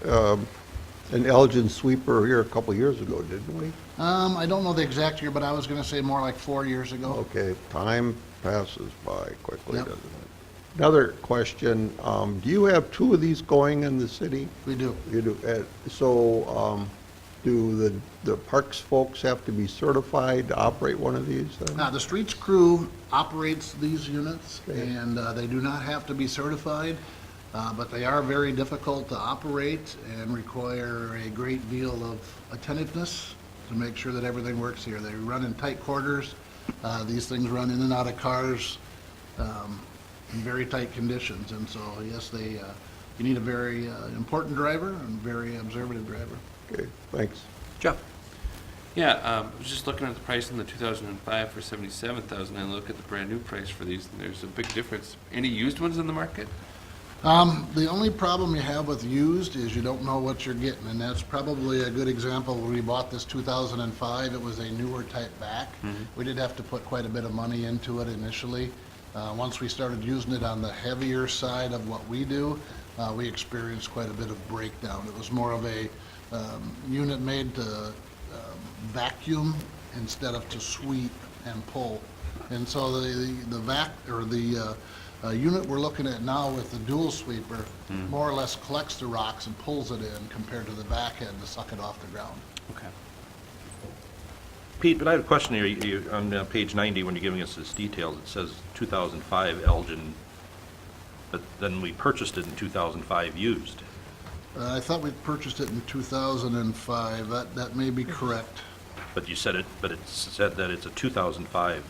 an Elgin sweeper here a couple years ago, didn't we? I don't know the exact year, but I was going to say more like 4 years ago. Okay, time passes by quickly, Yep. doesn't it? Another question, do you have two of these going in the city? We do. You do, do the parks folks have to be certified to operate one of these then? Now, the streets crew operates these units, Okay. and they do not have to be certified, but they are very difficult to operate and require a great deal of attentiveness to make sure that everything works here. They run in tight quarters. These things run in and out of cars in very tight conditions, and so, yes, you need a very important driver and very observative driver. Okay, thanks. Jeff? Yeah, I was just looking at the price in the 2005 for 77,000, and I look at the brand-new price for these, and there's a big difference. Any used ones in the market? The only problem you have with used is you don't know what you're getting, and that's probably a good example. When we bought this 2005, it was a newer type back. We did have to put quite a bit of money into it initially. Once we started using it on the heavier side of what we do, we experienced quite a bit of breakdown. It was more of a unit made to vacuum instead of to sweep and pull. And so the unit we're looking at now with the dual sweeper more or less collects the rocks and pulls it in compared to the back end to suck it off the ground. Okay. Pete, but I have a question here. On page 90, when you're giving us this details, it says 2005 Elgin, but then we purchased it in 2005 used. I thought we purchased it in 2005. That may be correct. But you said it said that it's a 2005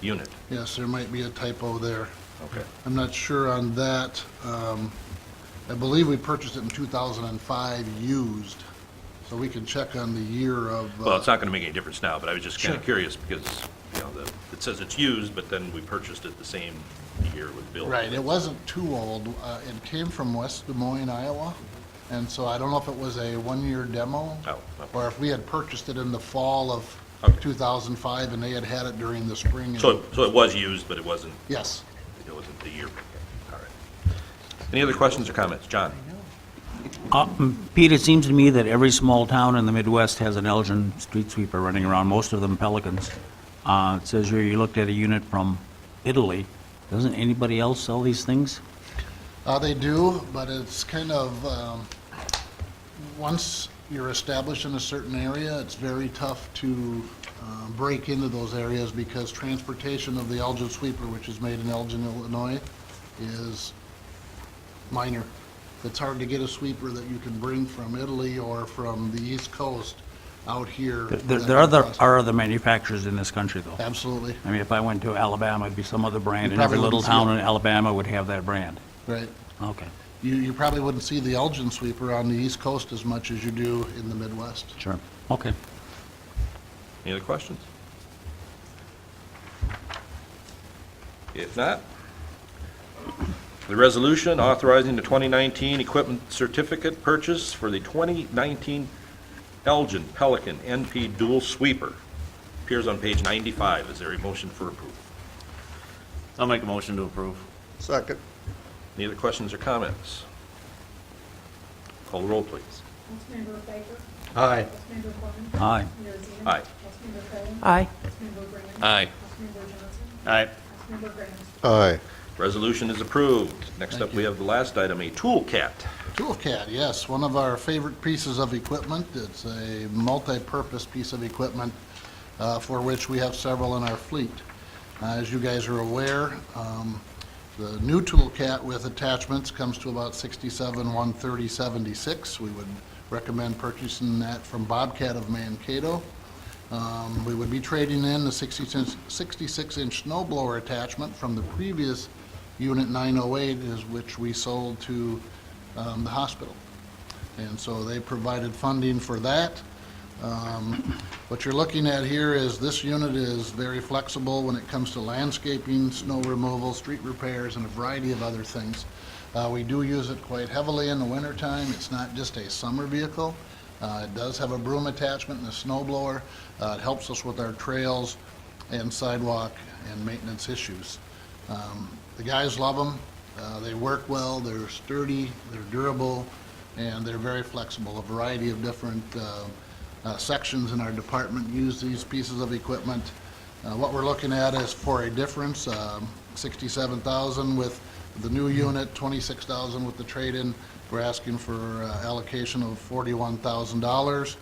unit. Yes, there might be a typo there. Okay. I'm not sure on that. I believe we purchased it in 2005 used, so we can check on the year of. Well, it's not going to make any difference now, but I was just kind Sure. of curious because, it says it's used, but then we purchased it the same year with Bill. Right, it wasn't too old. It came from West Des Moines, Iowa, and so I don't know if it was a one-year demo, Oh, okay. or if we had purchased it in the fall of Okay. 2005 and they had had it during the spring. and- So it was used, but it wasn't the year. Okay, all right. Any other questions or comments? John? Pete, it seems to me that every small town in the Midwest has an Elgin street sweeper running around, most of them Pelicans. It says here you looked at a unit from Italy. Doesn't anybody else sell these things? They do, but it's kind of, once you're established in a certain area, it's very tough to break into those areas because transportation of the Elgin sweeper, which is made in Elgin, Illinois, is minor. It's hard to get a sweeper that you can bring from Italy or from the East Coast out here. There are other manufacturers in this country, though. Absolutely, I mean, if I went to Alabama, it'd be some other brand, You and every probably little wouldn't see town it. in Alabama would have that brand. right. Okay, You probably wouldn't see the Elgin sweeper on the East Coast as much as you do in the Midwest. sure. Okay. Any other questions? If not, the resolution authorizing the 2019 equipment certificate purchase for the 2019 Elgin Pelican NP dual sweeper appears on page 95. Is there a motion for approval? I'll make a motion to approve. Second. Any other questions or comments? Call the roll, please. Councilmember Baker? Aye. Councilmember Quinn? Aye. Mayor Ziegler? Aye. Councilmember Cullen? Aye. Councilmember Graham? Aye. Councilmember Johnson? Aye. Councilmember Graham? Aye. Resolution is approved. Next Thank up, we you. have the last item, a tool cat. Toolcat, yes, one of our favorite pieces of equipment. It's a multi-purpose piece of equipment for which we have several in our fleet. As you guys are aware, the new Toolcat with attachments comes to about $67,130.76. We would recommend purchasing that from Bobcat of Mankato. We would be trading in the 66-inch snow blower attachment from the previous Unit 908, which we sold to the hospital. And so they provided funding for that. What you're looking at here is this unit is very flexible when it comes to landscaping, snow removal, street repairs, and a variety of other things. We do use it quite heavily in the wintertime. It's not just a summer vehicle. It does have a broom attachment and a snow blower. It helps us with our trails and sidewalk and maintenance issues. The guys love them. They work well, they're sturdy, they're durable, and they're very flexible. A variety of different sections in our department use these pieces of equipment. What we're looking at is for a difference, $67,000 with the new unit, $26,000 with the trade-in. We're asking for allocation of $41,000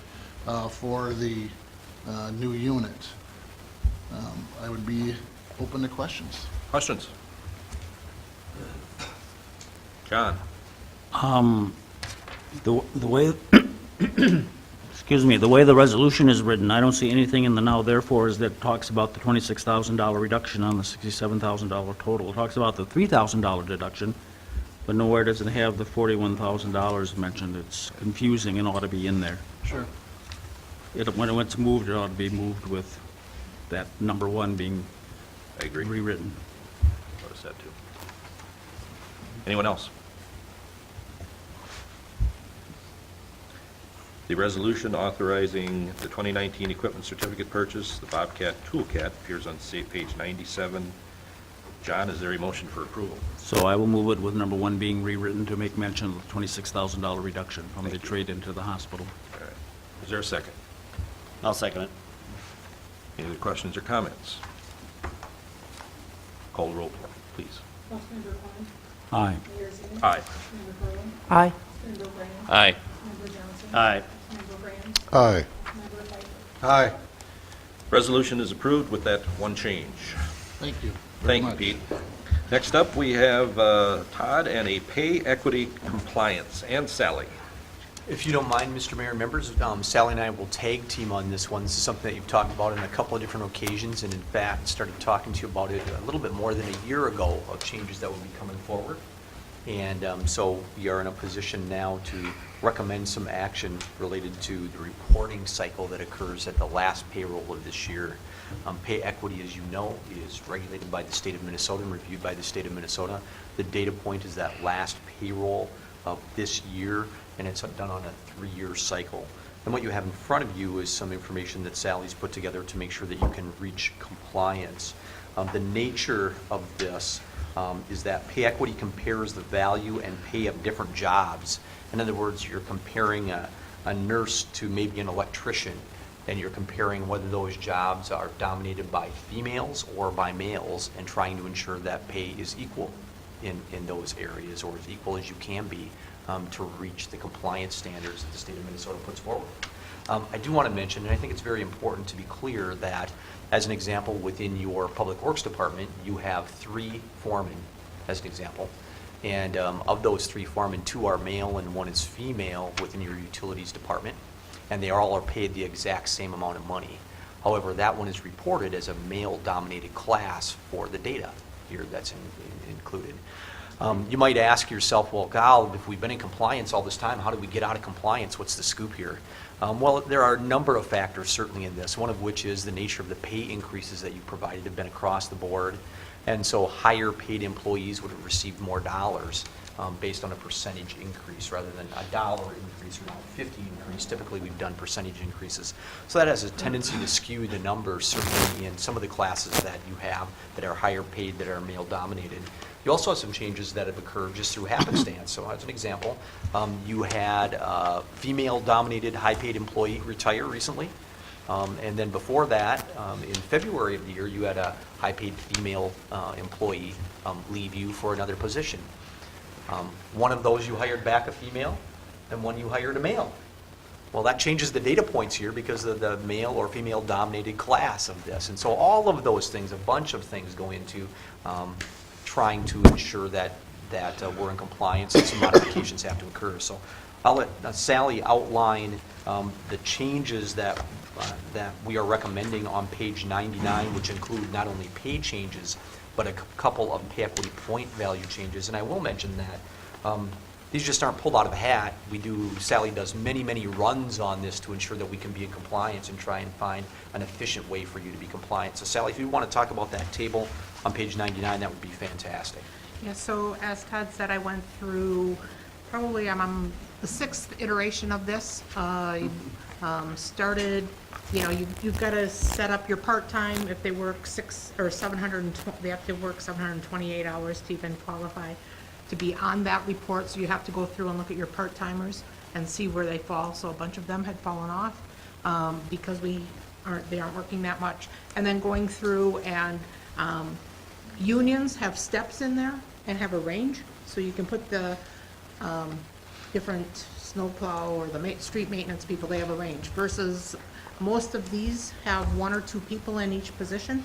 for the new unit. I would be open to questions. Questions? John? The way, excuse me, the way the resolution is written, I don't see anything in the now therefore is that talks about the $26,000 reduction on the $67,000 total. It talks about the $3,000 deduction, but nowhere does it have the $41,000 mentioned. It's confusing and ought to be in there. Sure. When it's moved, it ought to be moved with that number one being I agree. rewritten. Notice that too. Anyone else? The resolution authorizing the 2019 equipment certificate purchase, the Bobcat Toolcat, appears on page 97. John, is there a motion for approval? So I will move it with number one being rewritten to make mention of the $26,000 reduction from the Thank you. trade into the hospital. All right. Is there a second? I'll second it. Any other questions or comments? Call the roll, please. Councilmember Klein. Aye. Mayor Ziegler. Aye. Councilmember Curran. Aye. Councilmember Graham. Aye. Councilmember Johnson. Aye. Councilmember Graham. Aye. Councilmember Pfeiffer. Aye. Resolution is approved with that one change. Thank you. very Thank you, much. Pete. Next up, we have Todd and a pay equity compliance, and Sally. If you don't mind, Mr. Mayor and members, Sally and I will tag team on this one. This is something that you've talked about on a couple of different occasions, and in fact, started talking to you about it a little bit more than a year ago of changes that will be coming forward. And so we are in a position now to recommend some action related to the reporting cycle that occurs at the last payroll of this year. Pay equity, as you know, is regulated by the state of Minnesota and reviewed by the state of Minnesota. The data point is that last payroll of this year, and it's done on a 3-year cycle. And what you have in front of you is some information that Sally's put together to make sure that you can reach compliance. The nature of this is that pay equity compares the value and pay of different jobs. In other words, you're comparing a nurse to maybe an electrician, and you're comparing whether those jobs are dominated by females or by males, and trying to ensure that pay is equal in those areas, or as equal as you can be, to reach the compliance standards that the state of Minnesota puts forward. I do want to mention, and I think it's very important to be clear, that as an example, within your Public Works Department, you have 3 foremen, as an example. And of those 3 foremen, 2 are male and 1 is female within your Utilities Department. And they all are paid the exact same amount of money. However, that one is reported as a male-dominated class for the data here that's included. You might ask yourself, well, God, if we've been in compliance all this time, how do we get out of compliance? What's the scoop here? Well, there are a number of factors certainly in this, one of which is the nature of the pay increases that you provided have been across the board. And so higher paid employees would have received more dollars based on a percentage increase rather than a dollar increase or $50 increase. Typically, we've done percentage increases. So that has a tendency to skew the numbers, certainly in some of the classes that you have that are higher paid, that are male dominated. You also have some changes that have occurred just through happenstance. So as an example, you had a female-dominated high-paid employee retire recently, And then before that, in February of the year, you had a high-paid female employee leave you for another position. One of those you hired back a female, and one you hired a male. Well, that changes the data points here because of the male or female-dominated class of this. And so all of those things, a bunch of things go into trying to ensure that we're in compliance and some modifications have to occur. So I'll let Sally outline the changes that we are recommending on page 99, which include not only pay changes, but a couple of pay equity point value changes. And I will mention that these just aren't pulled out of a hat. Sally does many, many runs on this to ensure that we can be in compliance and try and find an efficient way for you to be compliant. So Sally, if you want to talk about that table on page 99, that would be fantastic. Yeah, so as Todd said, I went through, probably I'm on the 6th iteration of this. I started, you've got to set up your part-time if they work they have to work 728 hours to even qualify to be on that report. So you have to go through and look at your part-timers and see where they fall. So a bunch of them had fallen off because they aren't working that much. And then going through and unions have steps in there and have a range, so you can put the different snowplow or the street maintenance people, they have a range, versus most of these have 1 or 2 people in each position,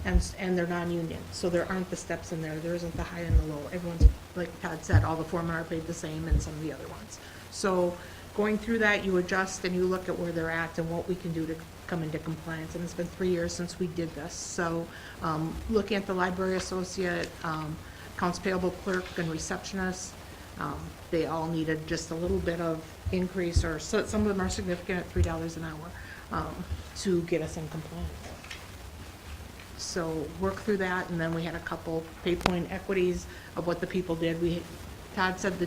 and they're non-union, so there aren't the steps in there. There isn't the high and the low. Everyone's, like Todd said, all the foremen are paid the same, and some of the other ones. So going through that, you adjust and you look at where they're at and what we can do to come into compliance. And it's been 3 years since we did this. So looking at the library associate, accounts payable clerk, and receptionist, they all needed just a little bit of increase, or some of them are significant at $3 an hour to get us in compliance. So work through that, and then we had a couple pay point equities of what the people did. Todd said the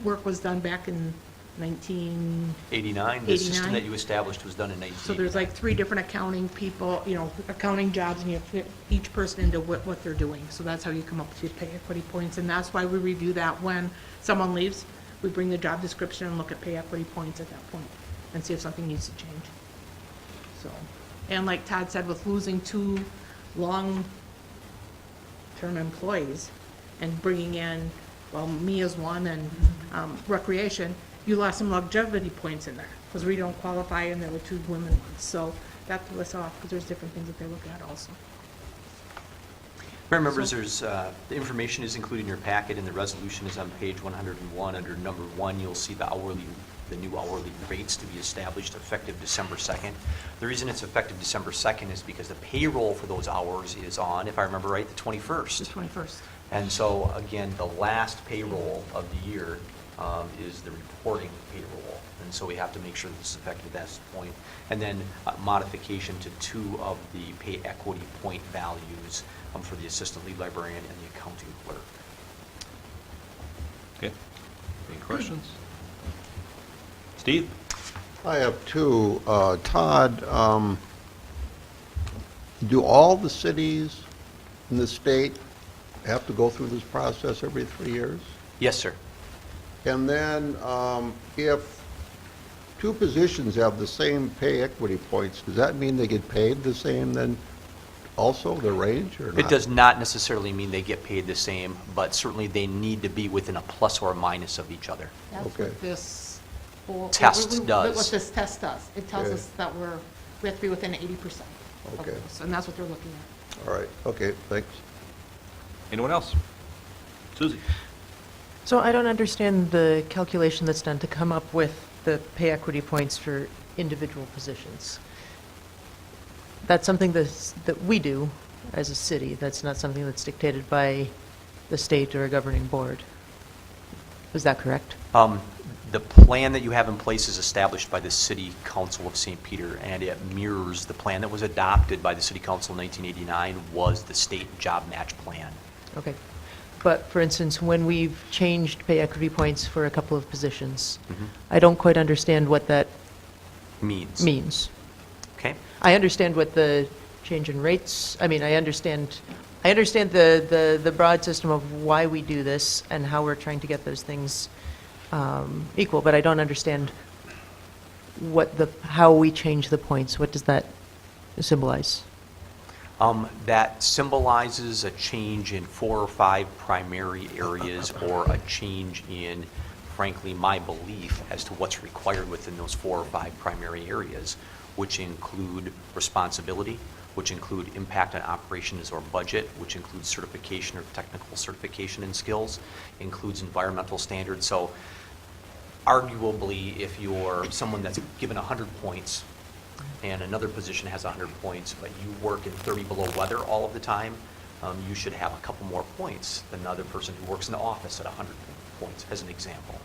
work was done back in 89, the system that you established was done in 1989. So there's like 3 different accounting people, accounting jobs, and you fit each person into what they're doing. So that's how you come up with your pay equity points, and that's why we review that when someone leaves. We bring the job description and look at pay equity points at that point and see if something needs to change. So, and like Todd said, with losing 2 long-term employees and bringing in, well, me as one, and recreation, you lost some longevity points in there because we don't qualify, and there were 2 women ones. So that threw us off because there's different things that they look at also. Mayor members, the information is included in your packet, and the resolution is on page 101. Under number 1, you'll see the new hourly rates to be established effective December 2nd. The reason it's effective December 2nd is because the payroll for those hours is on, if I remember right, the 21st. The 21st. And so, again, the last payroll of the year is the reporting payroll. And so we have to make sure this is effective at that point. And then modification to 2 of the pay equity point values for the assistant lead librarian and the accounting clerk. Okay. Any questions? Steve? I have 2. Todd, do all the cities in the state have to go through this process every 3 years? Yes, sir. And then if 2 positions have the same pay equity points, does that mean they get paid the same then also, the range, or not? It does not necessarily mean they get paid the same, but certainly they need to be within a plus or a minus of each other. That's Okay. what this Test does. What this test does. It tells Okay. us that we have to be within 80% of Okay. this, and that's what they're looking at. All right, okay, thanks. Anyone else? Susie? So I don't understand the calculation that's done to come up with the pay equity points for individual positions. That's something that we do as a city. That's not something that's dictated by the state or a governing board. Is that correct? The plan that you have in place is established by the City Council of St. Peter, and it mirrors the plan that was adopted by the City Council in 1989 was the state job match plan. Okay. But for instance, when we've changed pay equity points for a couple of positions, I don't quite understand what that means. Okay? I understand what the change in rates, I mean, I understand the broad system of why we do this and how we're trying to get those things equal, but I don't understand how we change the points? What does that symbolize? That symbolizes a change in 4 or 5 primary areas, or a change in, frankly, my belief as to what's required within those 4 or 5 primary areas, which include responsibility, which include impact on operations or budget, which includes certification or technical certification and skills, includes environmental standards. So arguably, if you're someone that's given 100 points and another position has 100 points, but you work in 30 below weather all of the time, you should have a couple more points than the other person who works in the office at 100 points, as an example.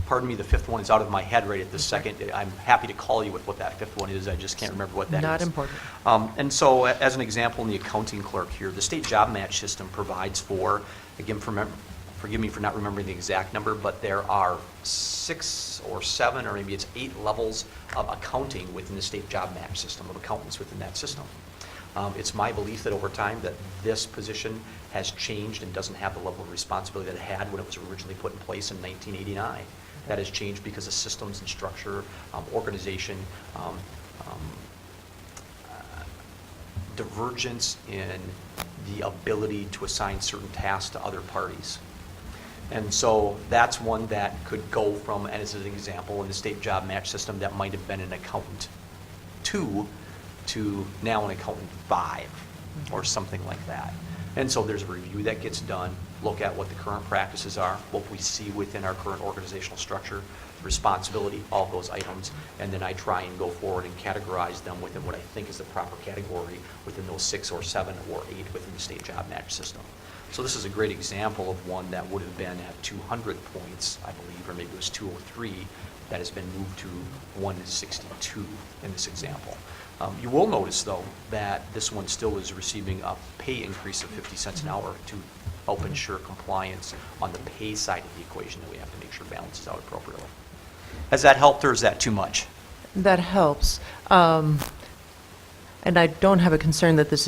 Pardon me, the 5th one is out of my head right at this second. I'm happy to call you with what that 5th one is. I just can't remember what that is. Not important. And so, as an example, in the accounting clerk here, the state job match system provides for, again, forgive me for not remembering the exact number, but there are 6 or 7, or maybe it's 8 levels of accounting within the state job match system, of accountants within that system. It's my belief that over time that this position has changed and doesn't have the level of responsibility that it had when it was originally put in place in 1989. That has changed because of systems and structure, organization, divergence in the ability to assign certain tasks to other parties. And so that's one that could go from, and as an example, in the state job match system, that might have been an accountant 2 to now an accountant 5, or something like that. And so there's a review that gets done, look at what the current practices are, what we see within our current organizational structure, responsibility, all of those items, and then I try and go forward and categorize them within what I think is the proper category within those 6 or 7 or 8 within the state job match system. So this is a great example of one that would have been at 200 points, I believe, or maybe it was 203, that has been moved to 162 in this example. You will notice, though, that this one still is receiving a pay increase of 50 cents an hour to help ensure compliance on the pay side of the equation that we have to make sure balances out appropriately. Has that helped, or is that too much? That helps. And I don't have a concern that this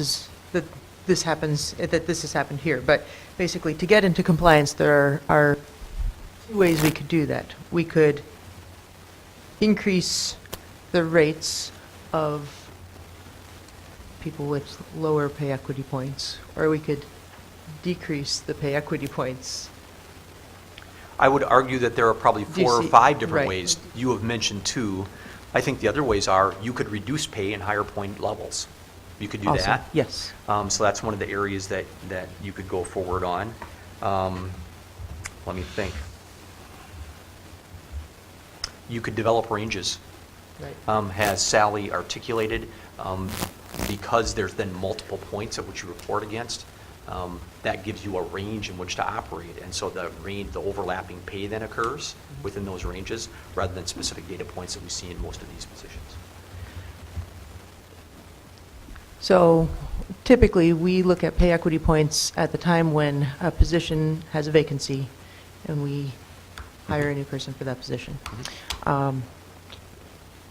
has happened here, but basically, to get into compliance, there are 2 ways we could do that. We could increase the rates of people with lower pay equity points, or we could decrease the pay equity points. I would argue that there are probably Do you 4 or see- 5 different right. ways. You have mentioned 2. I think the other ways are, you could reduce pay in higher point levels. You could do Also, that. yes. So that's one of the areas that you could go forward on. Let me think. You could develop ranges. Right. Has Sally articulated, because there's then multiple points at which you report against, that gives you a range in which to operate. And so the overlapping pay then occurs within those ranges, rather than specific data points that we see in most of these positions. So typically, we look at pay equity points at the time when a position has a vacancy, and we hire a new person for that position.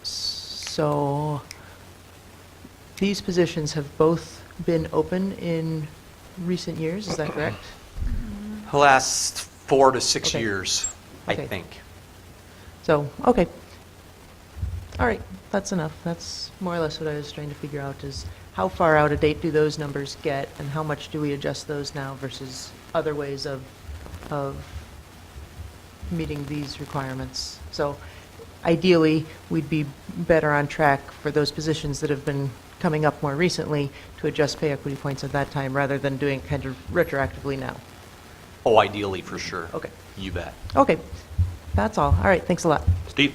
So these positions have both been open in recent years, is that correct? The last 4 to 6 Okay. years, I Okay. think. So, okay. All right, that's enough. That's more or less what I was trying to figure out, is how far out of date do those numbers get, and how much do we adjust those now versus other ways of meeting these requirements? So ideally, we'd be better on track for those positions that have been coming up more recently to adjust pay equity points at that time, rather than doing it kind of retroactively now. Oh, ideally, for sure. Okay. You bet. Okay, that's all. All right, thanks a lot. Steve?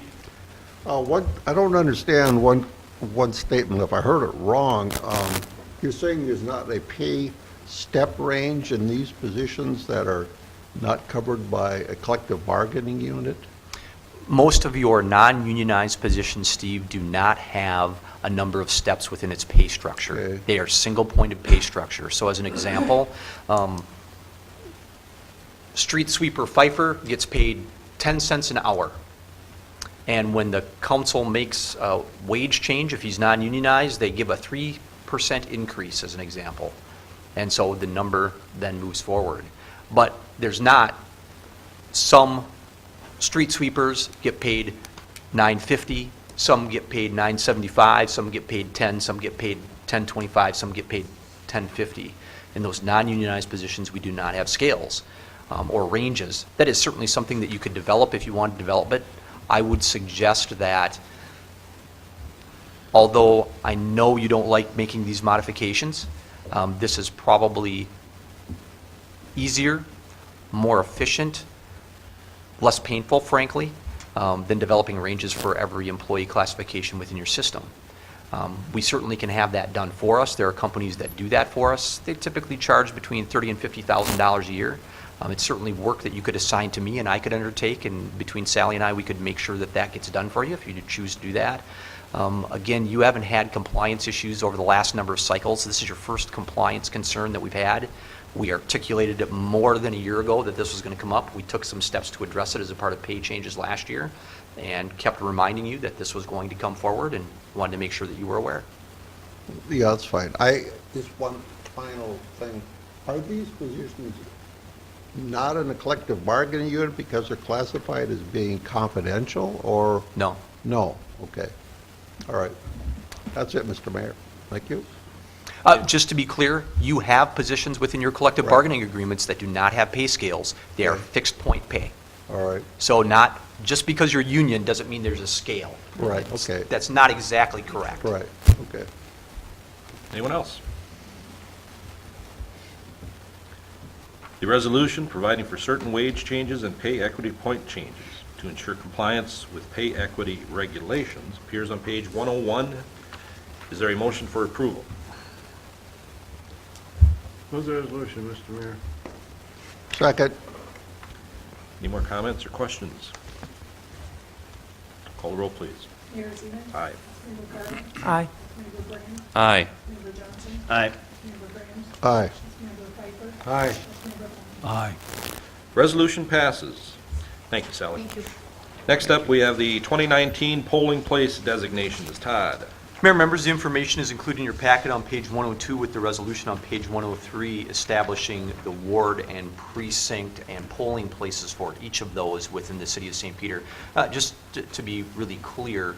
I don't understand one statement, if I heard it wrong. You're saying there's not a pay step range in these positions that are not covered by a collective bargaining unit? Most of your non-unionized positions, Steve, do not have a number of steps within its pay structure. Okay. They are single-pointed pay structure. So as an example, street sweeper Pfeiffer gets paid 10 cents an hour. And when the council makes a wage change, if he's non-unionized, they give a 3% increase, as an example. And so the number then moves forward. But there's not, some street sweepers get paid $9.50, some get paid $9.75, some get paid $10, some get paid $10.25, some get paid $10.50. In those non-unionized positions, we do not have scales or ranges. That is certainly something that you could develop if you want to develop it. I would suggest that, although I know you don't like making these modifications, this is probably easier, more efficient, less painful, frankly, than developing ranges for every employee classification within your system. We certainly can have that done for us. There are companies that do that for us. They typically charge between $30,000 and $50,000 a year. It's certainly work that you could assign to me and I could undertake, and between Sally and I, we could make sure that that gets done for you if you choose to do that. Again, you haven't had compliance issues over the last number of cycles. This is your first compliance concern that we've had. We articulated it more than a year ago that this was going to come up. We took some steps to address it as a part of pay changes last year and kept reminding you that this was going to come forward and wanted to make sure that you were aware. Yeah, that's fine. Just one final thing. Are these positions not in a collective bargaining unit because they're classified as being confidential, or? No. No, okay. All right. That's it, Mr. Mayor. Thank you. Just to be clear, you have positions within your collective Right. bargaining agreements that do not have pay scales. They are Right. fixed point pay. All right. So not, just because you're union doesn't mean there's a scale. Right, It's- okay. That's not exactly correct. Right, okay. Anyone else? The resolution providing for certain wage changes and pay equity point changes to ensure compliance with pay equity regulations appears on page 101. Is there a motion for approval? Move the resolution, Mr. Mayor. Second. Any more comments or questions? Call the roll, please. Mayor Zeman. Aye. Councilmember Carter. Aye. Councilmember Graham. Aye. Councilmember Johnson. Aye. Councilmember Graham. Aye. Councilmember Piper. Aye. Councilmember Bowman. Aye. Resolution passes. Thank you, Sally. Thank you. Next up, we have the 2019 polling place designations. Todd. Mayor, members, the information is included in your packet on page 102 with the resolution on page 103 establishing the ward and precinct and polling places for each of those within the city of St. Peter. Just to be really clear,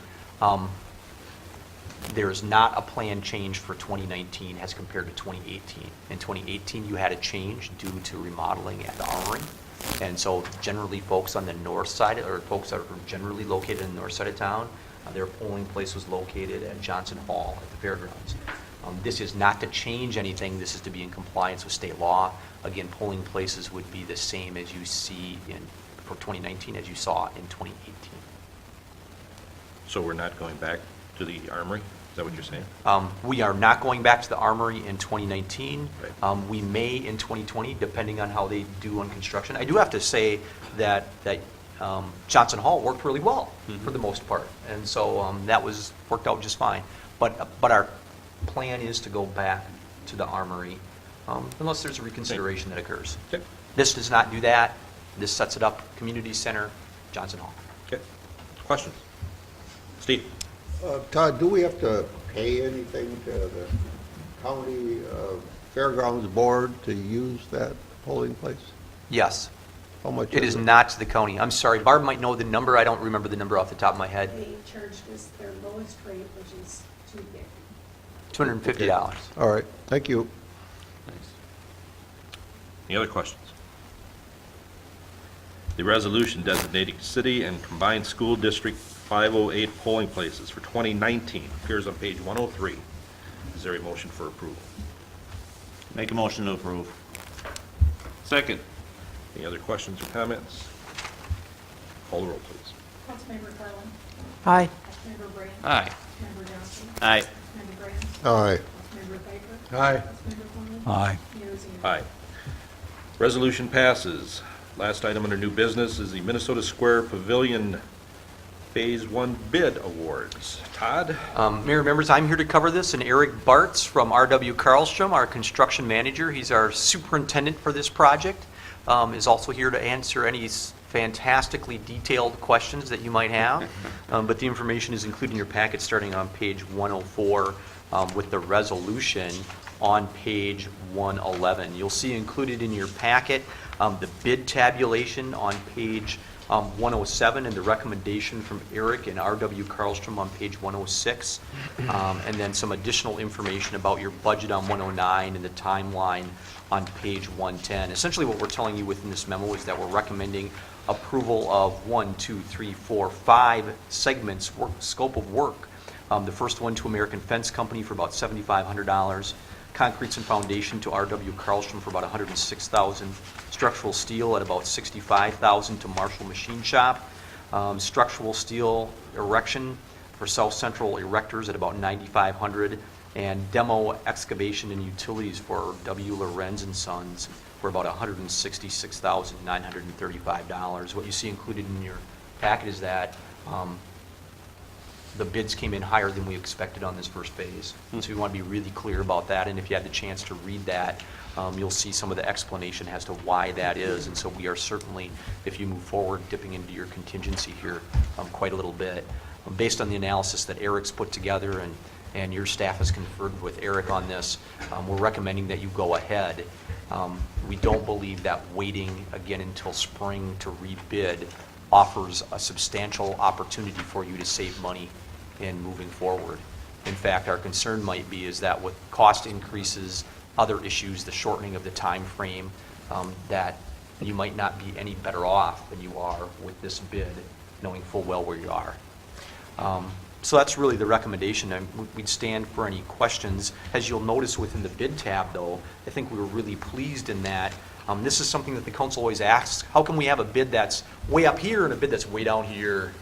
there is not a plan change for 2019 as compared to 2018. In 2018, you had a change due to remodeling at the Armory. And so generally folks on the north side, or folks that are generally located in the north side of town, their polling place was located at Johnson Hall at the fairgrounds. This is not to change anything. This is to be in compliance with state law. Again, polling places would be the same as you see for 2019 as you saw in 2018. So we're not going back to the Armory? Is that what you're saying? We are not going back to the Armory in 2019. Right. We may in 2020, depending on how they do on construction. I do have to say that Johnson Hall worked really well for the most part, and so that worked out just fine. But our plan is to go back to the Armory unless there's a reconsideration that occurs. Okay. This does not do that. This sets it up, community center, Johnson Hall. Okay. Questions? Steve? Todd, do we have to pay anything to the county fairgrounds board to use that polling place? Yes. How much It is is it? not to the county. I'm sorry. Barb might know the number. I don't remember the number off the top of my head. They charged us their lowest rate, which is $250. $250. All right, thank you. Any other questions? The resolution designating city and combined school district 508 polling places for 2019 appears on page 103. Is there a motion for approval? Make a motion to approve. Second. Any other questions or comments? Call the roll, please. Councilmember Carlin. Aye. Councilmember Graham. Aye. Councilmember Johnson. Aye. Councilmember Graham. Aye. Councilmember Piper. Aye. Councilmember Bowman. Aye. Mayor Zeman. Aye. Resolution passes. Last item under new business is the Minnesota Square Pavilion Phase 1 bid awards. Todd? Mayor, members, I'm here to cover this, and Eric Bartz from R.W. Karlstrom, our construction manager, he's our superintendent for this project, is also here to answer any fantastically detailed questions that you might have. But the information is included in your packet starting on page 104 with the resolution on page 111. You'll see included in your packet the bid tabulation on page 107 and the recommendation from Eric and R.W. Karlstrom on page 106, and then some additional information about your budget on 109 and the timeline on page 110. Essentially, what we're telling you within this memo is that we're recommending approval of 5 segments, scope of work. The first one to American Fence Company for about $7,500. Concretes and foundation to R.W. Karlstrom for about $106,000. Structural steel at about $65,000 to Marshall Machine Shop. Structural steel erection for South Central Erectors at about $9,500. And demo excavation and utilities for W. Lorenz and Sons for about $166,935. What you see included in your packet is that the bids came in higher than we expected on this first phase. So we want to be really clear about that, and if you had the chance to read that, you'll see some of the explanation as to why that is. And so we are certainly, if you move forward, dipping into your contingency here quite a little bit. Based on the analysis that Eric's put together and your staff has conferred with Eric on this, we're recommending that you go ahead. We don't believe that waiting again until spring to rebid offers a substantial opportunity for you to save money in moving forward. In fact, our concern might be is that with cost increases, other issues, the shortening of the time frame, that you might not be any better off than you are with this bid, knowing full well where you are. So that's really the recommendation, and we'd stand for any questions. As you'll notice within the bid tab, though, I think we were really pleased in that this is something that the council always asks, how can we have a bid that's way up here and a bid that's way down here?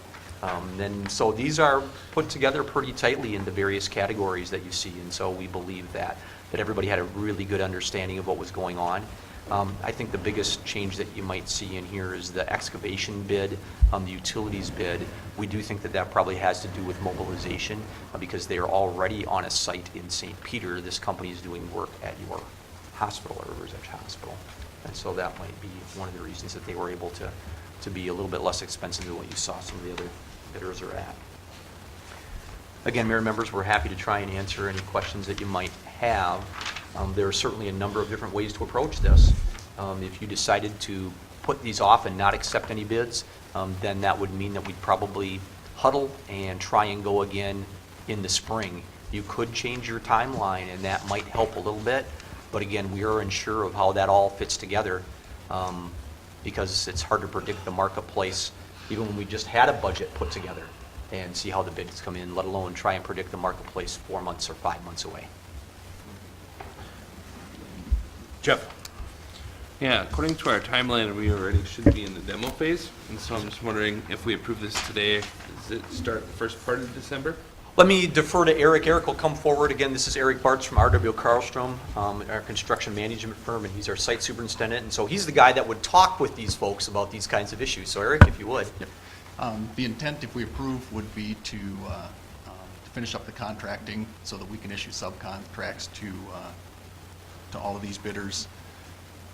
And so these are put together pretty tightly into various categories that you see, and so we believe that everybody had a really good understanding of what was going on. I think the biggest change that you might see in here is the excavation bid, the utilities bid. We do think that probably has to do with mobilization because they are already on a site in St. Peter. This company is doing work at your hospital, or Rivers Edge Hospital. And so that might be one of the reasons that they were able to be a little bit less expensive than what you saw some of the other bidders are at. Again, Mayor members, we're happy to try and answer any questions that you might have. There are certainly a number of different ways to approach this. If you decided to put these off and not accept any bids, then that would mean that we'd probably huddle and try and go again in the spring. You could change your timeline, and that might help a little bit. But again, we are unsure of how that all fits together because it's hard to predict the marketplace, even when we just had a budget put together, and see how the bids come in, let alone try and predict the marketplace 4 months or 5 months away. Jeff? Yeah, according to our timeline, we already should be in the demo phase, and so I'm just wondering if we approve this today, does it start the first part of December? Let me defer to Eric. Eric will come forward. Again, this is Eric Bartz from R.W. Karlstrom, our construction management firm, and he's our site superintendent. And so he's the guy that would talk with these folks about these kinds of issues. So Eric, if you would. The intent, if we approve, would be to finish up the contracting so that we can issue subcontracts to all of these bidders.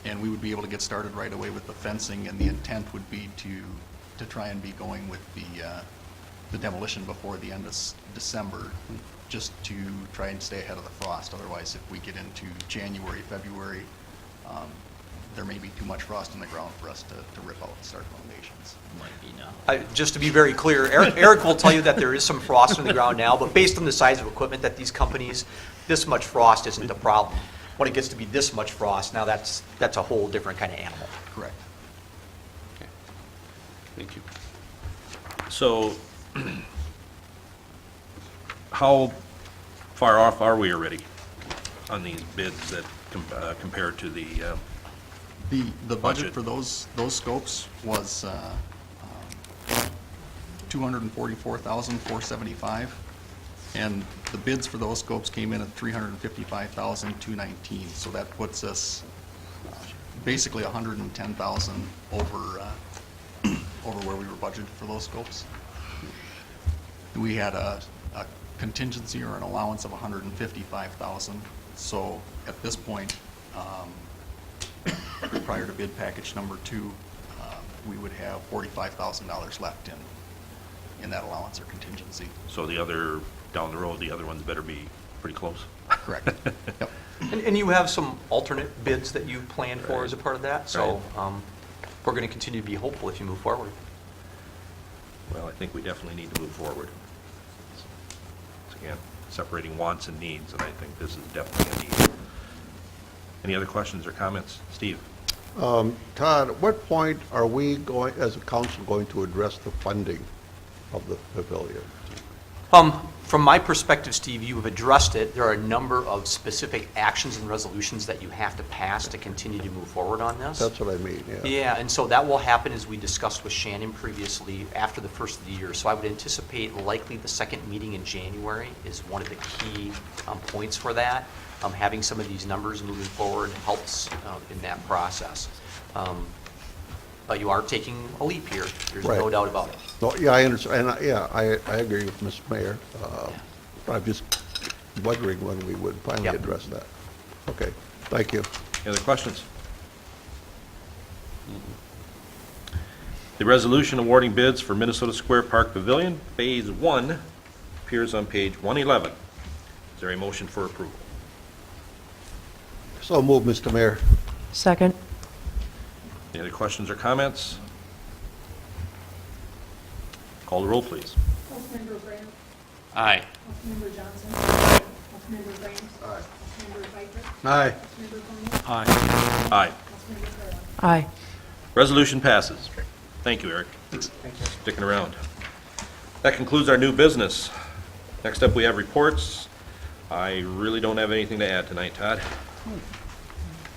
And we would be able to get started right away with the fencing, and the intent would be to try and be going with the demolition before the end of December, just to try and stay ahead of the frost. Otherwise, if we get into January, February, there may be too much frost in the ground for us to rip out and start foundations. Might be now. Just to be very clear, Eric will tell you that there is some frost in the ground now, but based on the size of equipment that these companies, this much frost isn't a problem. When it gets to be this much frost, now that's a whole different kind of animal. Correct. Okay. Thank you. So how far off are we already on these bids that compared to the The budget. budget for those scopes was $244,475, and the bids for those scopes came in at $355,219. So that puts us basically $110,000 over where we were budgeted for those scopes. We had a contingency or an allowance of $155,000. So at this point, prior to bid package number 2, we would have $45,000 left in that allowance or contingency. So the other, down the road, the other ones better be pretty close. Correct. Yep. And you have some alternate bids that you planned for as a part of that, so we're going to continue to be hopeful if you move forward. well, I think we definitely need to move forward. It's, again, separating wants and needs, and I think this is definitely a need. Any other questions or comments? Steve? Todd, at what point are we going, as a council, going to address the funding of the pavilion? From my perspective, Steve, you have addressed it. There are a number of specific actions and resolutions that you have to pass to continue to move forward on this. That's what I mean, yeah. Yeah, and so that will happen, as we discussed with Shannon previously, after the first of the year. So I would anticipate likely the second meeting in January is one of the key points for that. Having some of these numbers moving forward helps in that process. But you are taking a leap here. There's no Right. doubt about it. No, yeah, I understand, and, yeah, I agree with Mr. Mayor. I'm just wondering when we would finally Yep. address that. Okay, thank you. Any other questions? The resolution awarding bids for Minnesota Square Park Pavilion, Phase 1, appears on page 111. Is there a motion for approval? So move, Mr. Mayor. Second. Any other questions or comments? Call the roll, please. Councilmember Graham, Aye. Councilmember Johnson, Councilmember Graham. Aye. Councilmember Pfeiffer, Aye. Councilmember Koenig, Aye. Aye. Councilmember Farrell. Aye. Resolution passes. Thank you, Eric. Sticking around. That concludes our new business. Next up, we have reports. I really don't have anything to add tonight, Todd.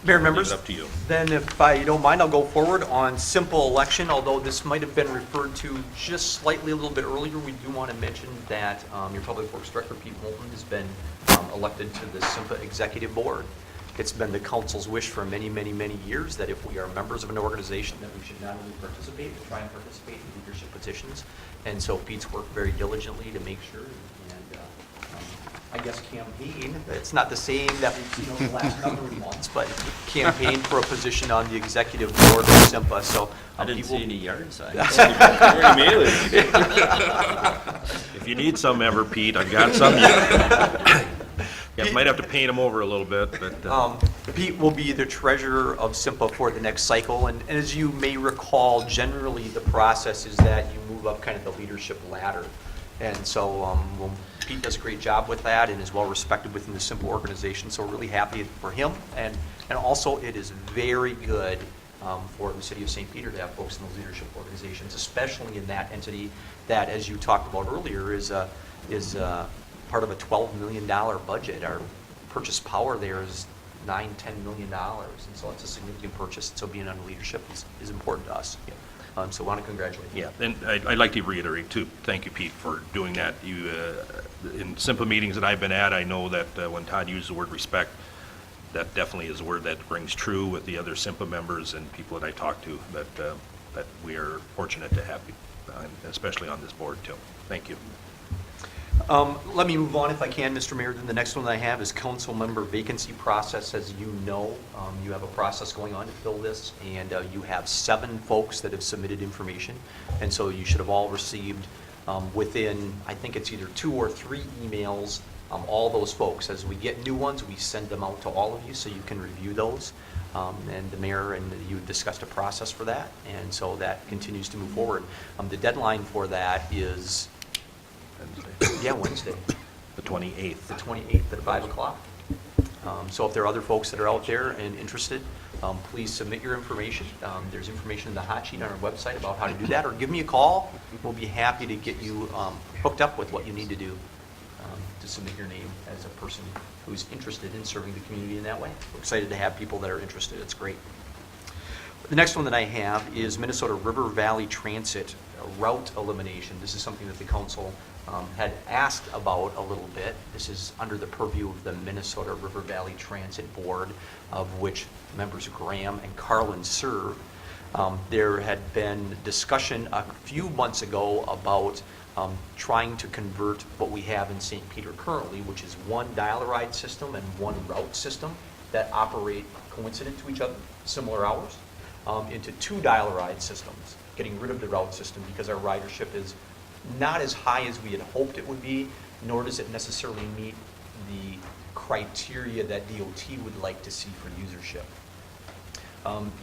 Mayor, Leave members? it up to you. Then if you don't mind, I'll go forward on simple election, although this might have been referred to just slightly a little bit earlier. We do want to mention that your Public Works Director, Pete Moulton, has been elected to the SIMPA Executive Board. It's been the council's wish for many, many, many years that if we are members of an organization, that we should not only participate, but try and participate in leadership positions. And so Pete's worked very diligently to make sure, and I guess campaign, it's not the same that we've seen over the last number of months, but campaign for a position on the executive board of SIMPA, so. I didn't see any yard signs. If you need some ever, Pete, I've got some. You might have to paint them over a little bit, but... Pete will be the treasurer of SIMPA for the next cycle, and as you may recall, generally the process is that you move up kind of the leadership ladder. And so Pete does a great job with that and is well respected within the SIMPA organization, so we're really happy for him. And also it is very good for the city of St. Peter to have folks in those leadership organizations, especially in that entity that, as you talked about earlier, is part of a $12 million budget. Our purchase power there is $9-10 million, and so it's a significant purchase. So being under leadership is important to us. So I want to congratulate you. Yeah, and I'd like to reiterate, too, thank you, Pete, for doing that. You, in SIMPA meetings that I've been at, I know that when Todd used the word respect, that definitely is a word that rings true with the other SIMPA members and people that I talk to, that we are fortunate to have, especially on this board, too. Thank you. Let me move on if I can, Mr. Mayor. Then the next one I have is council member vacancy process. As you know, you have a process going on to fill this, and you have 7 folks that have submitted information. And so you should have all received within, I think it's either 2 or 3 emails, all those folks. As we get new ones, we send them out to all of you so you can review those. And the mayor and you discussed a process for that, and so that continues to move forward. The deadline for that is Wednesday. The 28th. The 28th at 5 o'clock. So if there are other folks that are out there and interested, please submit your information. There's information in the hot sheet on our website about how to do that, or give me a call. We'll be happy to get you hooked up with what you need to do to submit your name as a person who's interested in serving the community in that way. We're excited to have people that are interested. It's great. The next one that I have is Minnesota River Valley Transit route elimination. This is something that the council had asked about a little bit. This is under the purview of the Minnesota River Valley Transit Board, of which members Graham and Carlin serve. There had been discussion a few months ago about trying to convert what we have in St. Peter currently, which is one dial-a-ride system and one route system that operate coincident to each other, similar hours, into 2 dial-a-ride systems, getting rid of the route system because our ridership is not as high as we had hoped it would be, nor does it necessarily meet the criteria that DOT would like to see for usership.